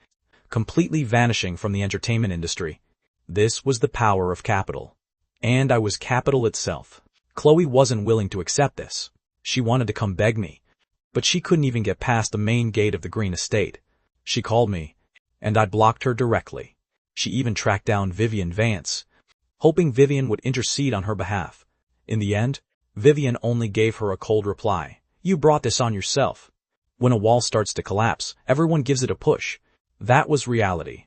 completely vanishing from the entertainment industry. This was the power of capital. And I was capital itself. Chloe wasn't willing to accept this. She wanted to come beg me, but she couldn't even get past the main gate of the Green Estate. She called me, and I blocked her directly. She even tracked down Vivian Vance, hoping Vivian would intercede on her behalf. In the end, Vivian only gave her a cold reply. You brought this on yourself. When a wall starts to collapse, everyone gives it a push. That was reality.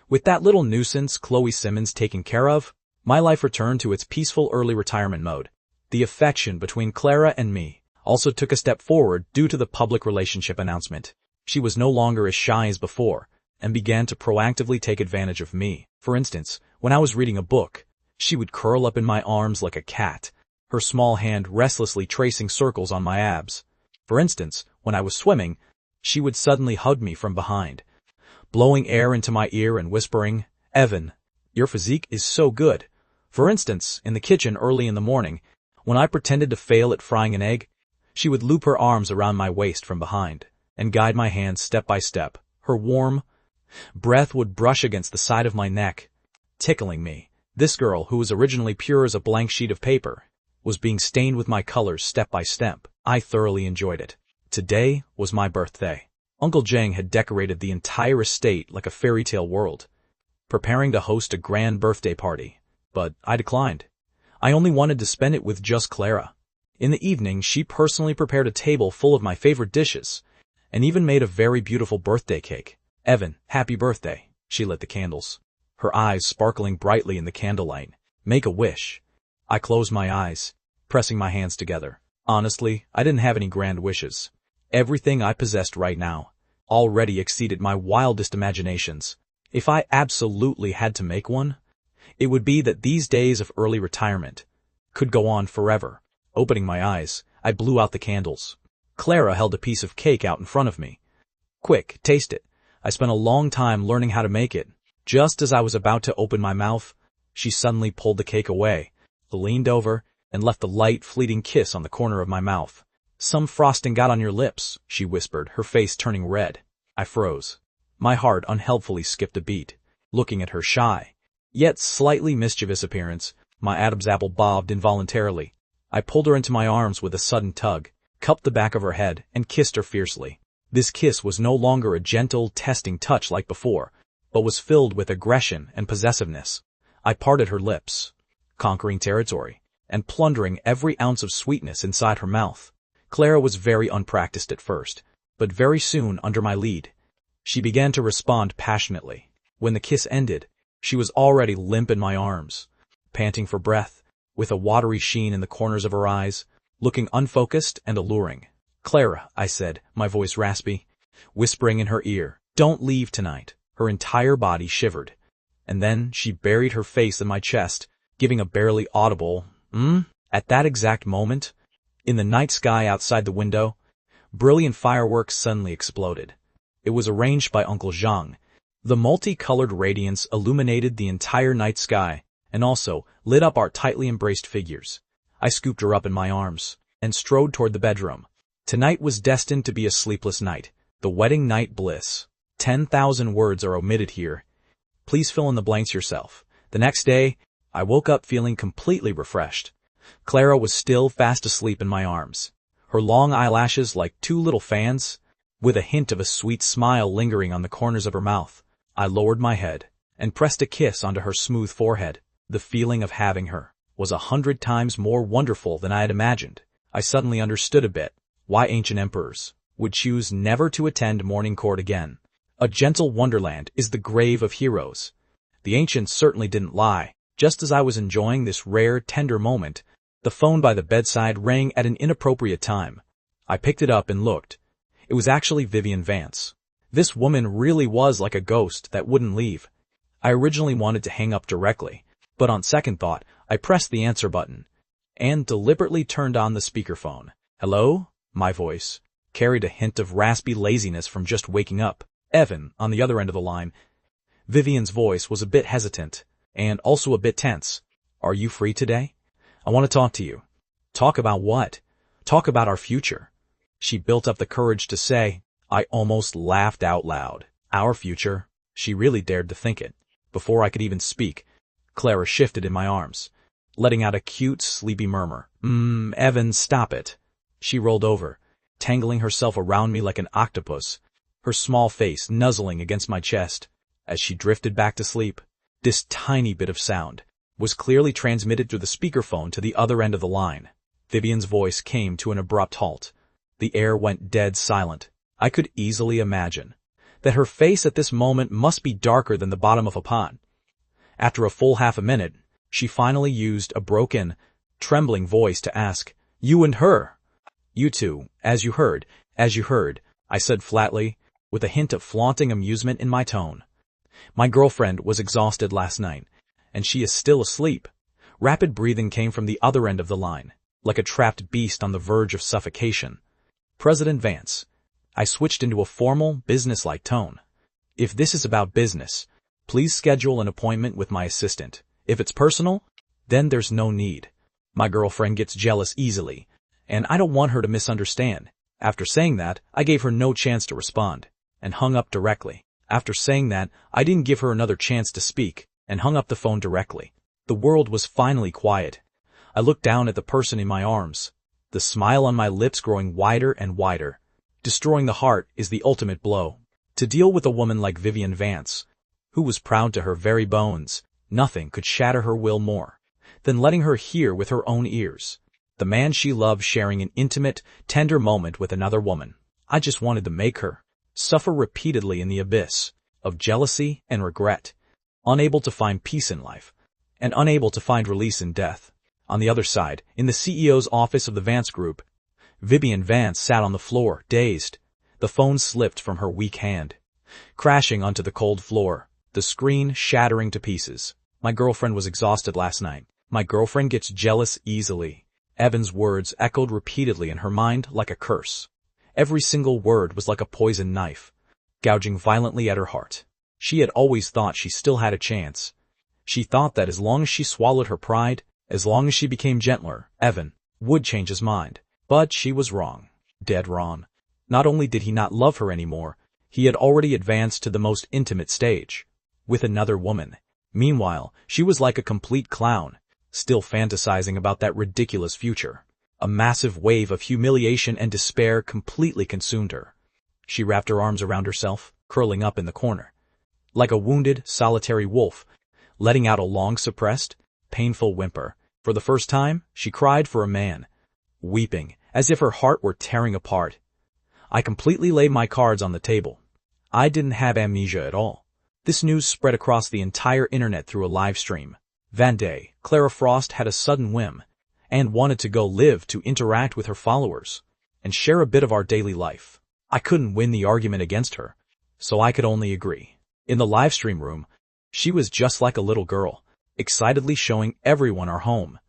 With that little nuisance Chloe Simmons taken care of, my life returned to its peaceful early retirement mode. The affection between Clara and me also took a step forward due to the public relationship announcement. She was no longer as shy as before, and began to proactively take advantage of me. For instance, when I was reading a book, she would curl up in my arms like a cat, her small hand restlessly tracing circles on my abs. For instance, when I was swimming, she would suddenly hug me from behind, blowing air into my ear and whispering, "Evan, your physique is so good." For instance, in the kitchen early in the morning, when I pretended to fail at frying an egg, she would loop her arms around my waist from behind and guide my hands step by step. Her warm breath would brush against the side of my neck, tickling me. This girl, who was originally pure as a blank sheet of paper, was being stained with my colors step by step. I thoroughly enjoyed it. Today was my birthday. Uncle Jang had decorated the entire estate like a fairy tale world, preparing to host a grand birthday party. But I declined. I only wanted to spend it with just Clara. In the evening, she personally prepared a table full of my favorite dishes, and even made a very beautiful birthday cake. "Evan, happy birthday." She lit the candles, her eyes sparkling brightly in the candlelight. "Make a wish." I closed my eyes, pressing my hands together. Honestly, I didn't have any grand wishes. Everything I possessed right now already exceeded my wildest imaginations. If I absolutely had to make one, it would be that these days of early retirement could go on forever. Opening my eyes, I blew out the candles. Clara held a piece of cake out in front of me. "Quick, taste it. I spent a long time learning how to make it." Just as I was about to open my mouth, she suddenly pulled the cake away, leaned over, and left a light, fleeting kiss on the corner of my mouth. "Some frosting got on your lips," she whispered, her face turning red. I froze. My heart unhelpfully skipped a beat. Looking at her shy, yet slightly mischievous appearance, my Adam's apple bobbed involuntarily. I pulled her into my arms with a sudden tug, cupped the back of her head, and kissed her fiercely. This kiss was no longer a gentle, testing touch like before, but was filled with aggression and possessiveness. I parted her lips, conquering territory, and plundering every ounce of sweetness inside her mouth. Clara was very unpracticed at first, but very soon under my lead, she began to respond passionately. When the kiss ended, she was already limp in my arms, panting for breath, with a watery sheen in the corners of her eyes, looking unfocused and alluring. "Clara," I said, my voice raspy, whispering in her ear, "don't leave tonight." Her entire body shivered, and then she buried her face in my chest, giving a barely audible, At that exact moment, in the night sky outside the window, brilliant fireworks suddenly exploded. It was arranged by Uncle Zhang. The multicolored radiance illuminated the entire night sky, and also lit up our tightly embraced figures. I scooped her up in my arms, and strode toward the bedroom. Tonight was destined to be a sleepless night, the wedding night bliss. 10,000 words are omitted here. Please fill in the blanks yourself. The next day, I woke up feeling completely refreshed. Clara was still fast asleep in my arms, her long eyelashes like two little fans, with a hint of a sweet smile lingering on the corners of her mouth. I lowered my head and pressed a kiss onto her smooth forehead. The feeling of having her was 100 times more wonderful than I had imagined. I suddenly understood a bit why ancient emperors would choose never to attend morning court again. A gentle wonderland is the grave of heroes. The ancients certainly didn't lie. Just as I was enjoying this rare, tender moment, the phone by the bedside rang at an inappropriate time. I picked it up and looked. It was actually Vivian Vance. This woman really was like a ghost that wouldn't leave. I originally wanted to hang up directly, but on second thought, I pressed the answer button and deliberately turned on the speakerphone. "Hello?" My voice, carried a hint of raspy laziness from just waking up. Evan, on the other end of the line. Vivian's voice was a bit hesitant, and also a bit tense. Are you free today? I want to talk to you. Talk about what? Talk about our future. She built up the courage to say. I almost laughed out loud. Our future? She really dared to think it. Before I could even speak, Clara shifted in my arms, letting out a cute, sleepy murmur. Evan, stop it. She rolled over, tangling herself around me like an octopus, her small face nuzzling against my chest. As she drifted back to sleep, this tiny bit of sound was clearly transmitted through the speakerphone to the other end of the line. Vivian's voice came to an abrupt halt. The air went dead silent. I could easily imagine that her face at this moment must be darker than the bottom of a pot. After a full half a minute, she finally used a broken, trembling voice to ask, You and her? You two, as you heard, I said flatly, with a hint of flaunting amusement in my tone. My girlfriend was exhausted last night, and she is still asleep. Rapid breathing came from the other end of the line, like a trapped beast on the verge of suffocation. President Vance. I switched into a formal, business-like tone. If this is about business, please schedule an appointment with my assistant. If it's personal, then there's no need. My girlfriend gets jealous easily, and I don't want her to misunderstand. After saying that, I gave her no chance to respond, and hung up directly. After saying that, I didn't give her another chance to speak, and hung up the phone directly. The world was finally quiet. I looked down at the person in my arms, the smile on my lips growing wider and wider. Destroying the heart is the ultimate blow. To deal with a woman like Vivian Vance, who was proud to her very bones, nothing could shatter her will more than letting her hear with her own ears the man she loved sharing an intimate, tender moment with another woman. I just wanted to make her suffer repeatedly in the abyss of jealousy and regret, unable to find peace in life, and unable to find release in death. On the other side, in the CEO's office of the Vance Group, Vivian Vance sat on the floor, dazed. The phone slipped from her weak hand, crashing onto the cold floor, the screen shattering to pieces. My girlfriend was exhausted last night. My girlfriend gets jealous easily. Evan's words echoed repeatedly in her mind like a curse. Every single word was like a poisoned knife, gouging violently at her heart. She had always thought she still had a chance. She thought that as long as she swallowed her pride, as long as she became gentler, Evan would change his mind. But she was wrong. Dead wrong. Not only did he not love her anymore, he had already advanced to the most intimate stage, with another woman. Meanwhile, she was like a complete clown, still fantasizing about that ridiculous future. A massive wave of humiliation and despair completely consumed her. She wrapped her arms around herself, curling up in the corner, like a wounded, solitary wolf, letting out a long-suppressed, painful whimper. For the first time, she cried for a man, weeping as if her heart were tearing apart. I completely laid my cards on the table. I didn't have amnesia at all. This news spread across the entire internet through a live stream. That day, Clara Frost had a sudden whim, and wanted to go live to interact with her followers, and share a bit of our daily life. I couldn't win the argument against her, so I could only agree. In the live stream room, she was just like a little girl, excitedly showing everyone our home,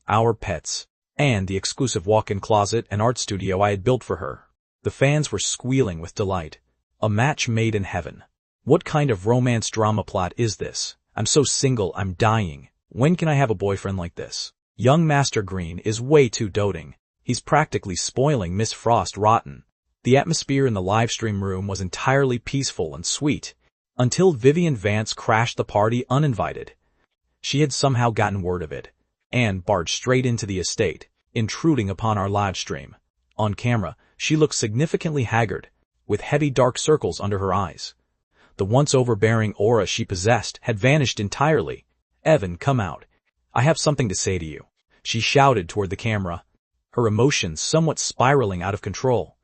our pets, and the exclusive walk-in closet and art studio I had built for her. The fans were squealing with delight. A match made in heaven. What kind of romance drama plot is this? I'm so single, I'm dying. When can I have a boyfriend like this? Young Master Green is way too doting. He's practically spoiling Miss Frost rotten. The atmosphere in the live stream room was entirely peaceful and sweet, until Vivian Vance crashed the party uninvited. She had somehow gotten word of it, and barged straight into the estate, intruding upon our live stream. On camera, she looked significantly haggard, with heavy dark circles under her eyes. The once overbearing aura she possessed had vanished entirely. Evan, come out. I have something to say to you. She shouted toward the camera, her emotions somewhat spiraling out of control.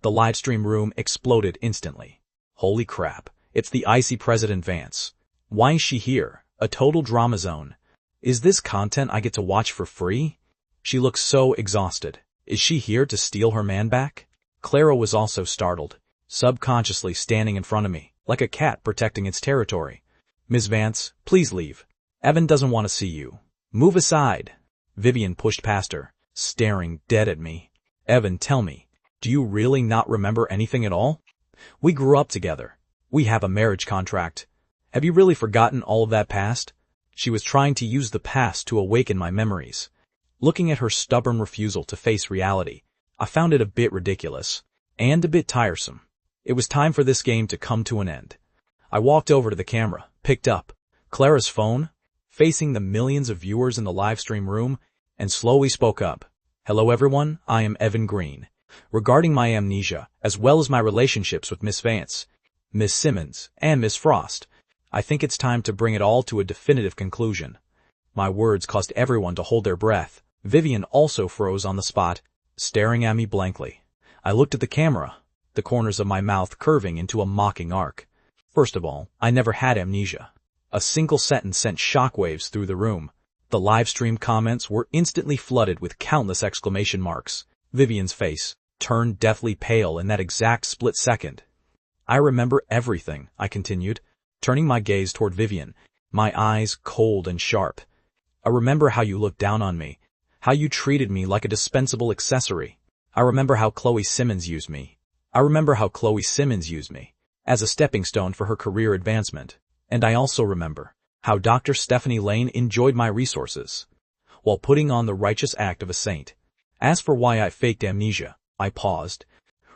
The livestream room exploded instantly. Holy crap, it's the icy President Vance. Why is she here? A total drama zone. Is this content I get to watch for free? She looks so exhausted. Is she here to steal her man back? Clara was also startled, subconsciously standing in front of me, like a cat protecting its territory. Ms. Vance, please leave. Evan doesn't want to see you. Move aside. Vivian pushed past her, staring dead at me. Evan, tell me, Do you really not remember anything at all? We grew up together. We have a marriage contract. Have you really forgotten all of that past? She was trying to use the past to awaken my memories. Looking at her stubborn refusal to face reality, I found it a bit ridiculous and a bit tiresome. It was time for this game to come to an end. I walked over to the camera, picked up Clara's phone, facing the millions of viewers in the live stream room, and slowly spoke up. Hello everyone, I am Evan Green. Regarding my amnesia, as well as my relationships with Miss Vance, Miss Simmons, and Miss Frost, I think it's time to bring it all to a definitive conclusion. My words caused everyone to hold their breath. Vivian also froze on the spot, staring at me blankly. I looked at the camera, the corners of my mouth curving into a mocking arc. First of all, I never had amnesia. A single sentence sent shockwaves through the room. The live stream comments were instantly flooded with countless exclamation marks. Vivian's face turned deathly pale in that exact split second. I remember everything, I continued, turning my gaze toward Vivian, my eyes cold and sharp. I remember how you looked down on me, how you treated me like a dispensable accessory. I remember how Chloe Simmons used me. As a stepping stone for her career advancement. And I also remember how Dr. Stephanie Lane enjoyed my resources, while putting on the righteous act of a saint. As for why I faked amnesia, I paused,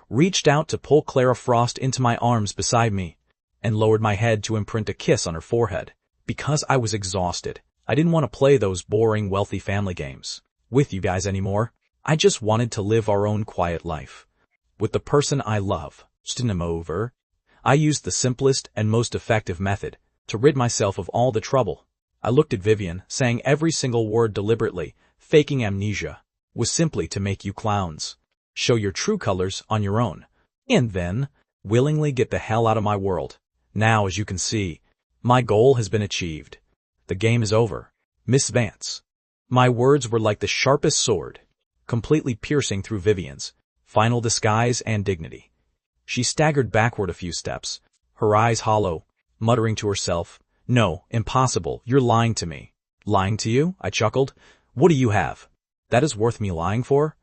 reached out to pull Clara Frost into my arms beside me, and lowered my head to imprint a kiss on her forehead. Because I was exhausted. I didn't want to play those boring wealthy family games with you guys anymore. I just wanted to live our own quiet life. With the person I love. Over. I used the simplest and most effective method to rid myself of all the trouble. I looked at Vivian, saying every single word deliberately. Faking amnesia was simply to make you clowns show your true colors on your own, and then willingly get the hell out of my world. Now, as you can see, my goal has been achieved. The game is over. Miss Vance. My words were like the sharpest sword, completely piercing through Vivian's final disguise and dignity. She staggered backward a few steps, her eyes hollow, muttering to herself, "No, impossible, you're lying to me." "Lying to you?" I chuckled. "What do you have that is worth me lying for?"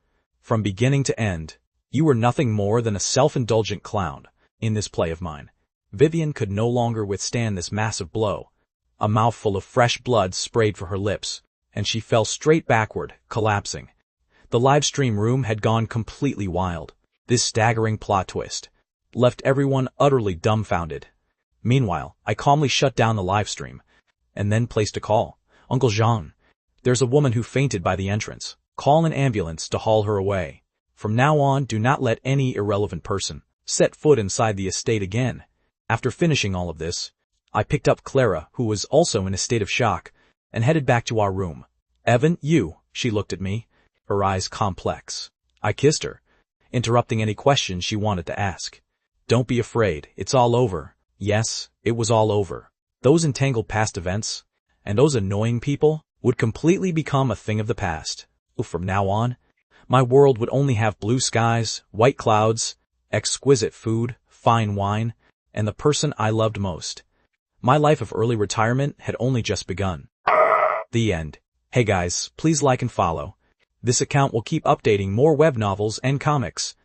From beginning to end, you were nothing more than a self-indulgent clown in this play of mine. Vivian could no longer withstand this massive blow. A mouthful of fresh blood sprayed for her lips, and she fell straight backward, collapsing. The live stream room had gone completely wild. This staggering plot twist left everyone utterly dumbfounded. Meanwhile, I calmly shut down the live stream, and then placed a call. "Uncle Jean, there's a woman who fainted by the entrance. Call an ambulance to haul her away. From now on, do not let any irrelevant person set foot inside the estate again." After finishing all of this, I picked up Clara, who was also in a state of shock, and headed back to our room. "Evan, she looked at me, her eyes complex. I kissed her, interrupting any questions she wanted to ask. "Don't be afraid, it's all over." Yes, it was all over. Those entangled past events, and those annoying people, would completely become a thing of the past. From now on, my world would only have blue skies, white clouds, exquisite food, fine wine, and the person I loved most. My life of early retirement had only just begun. The end. Hey guys, please like and follow. This account will keep updating more web novels and comics.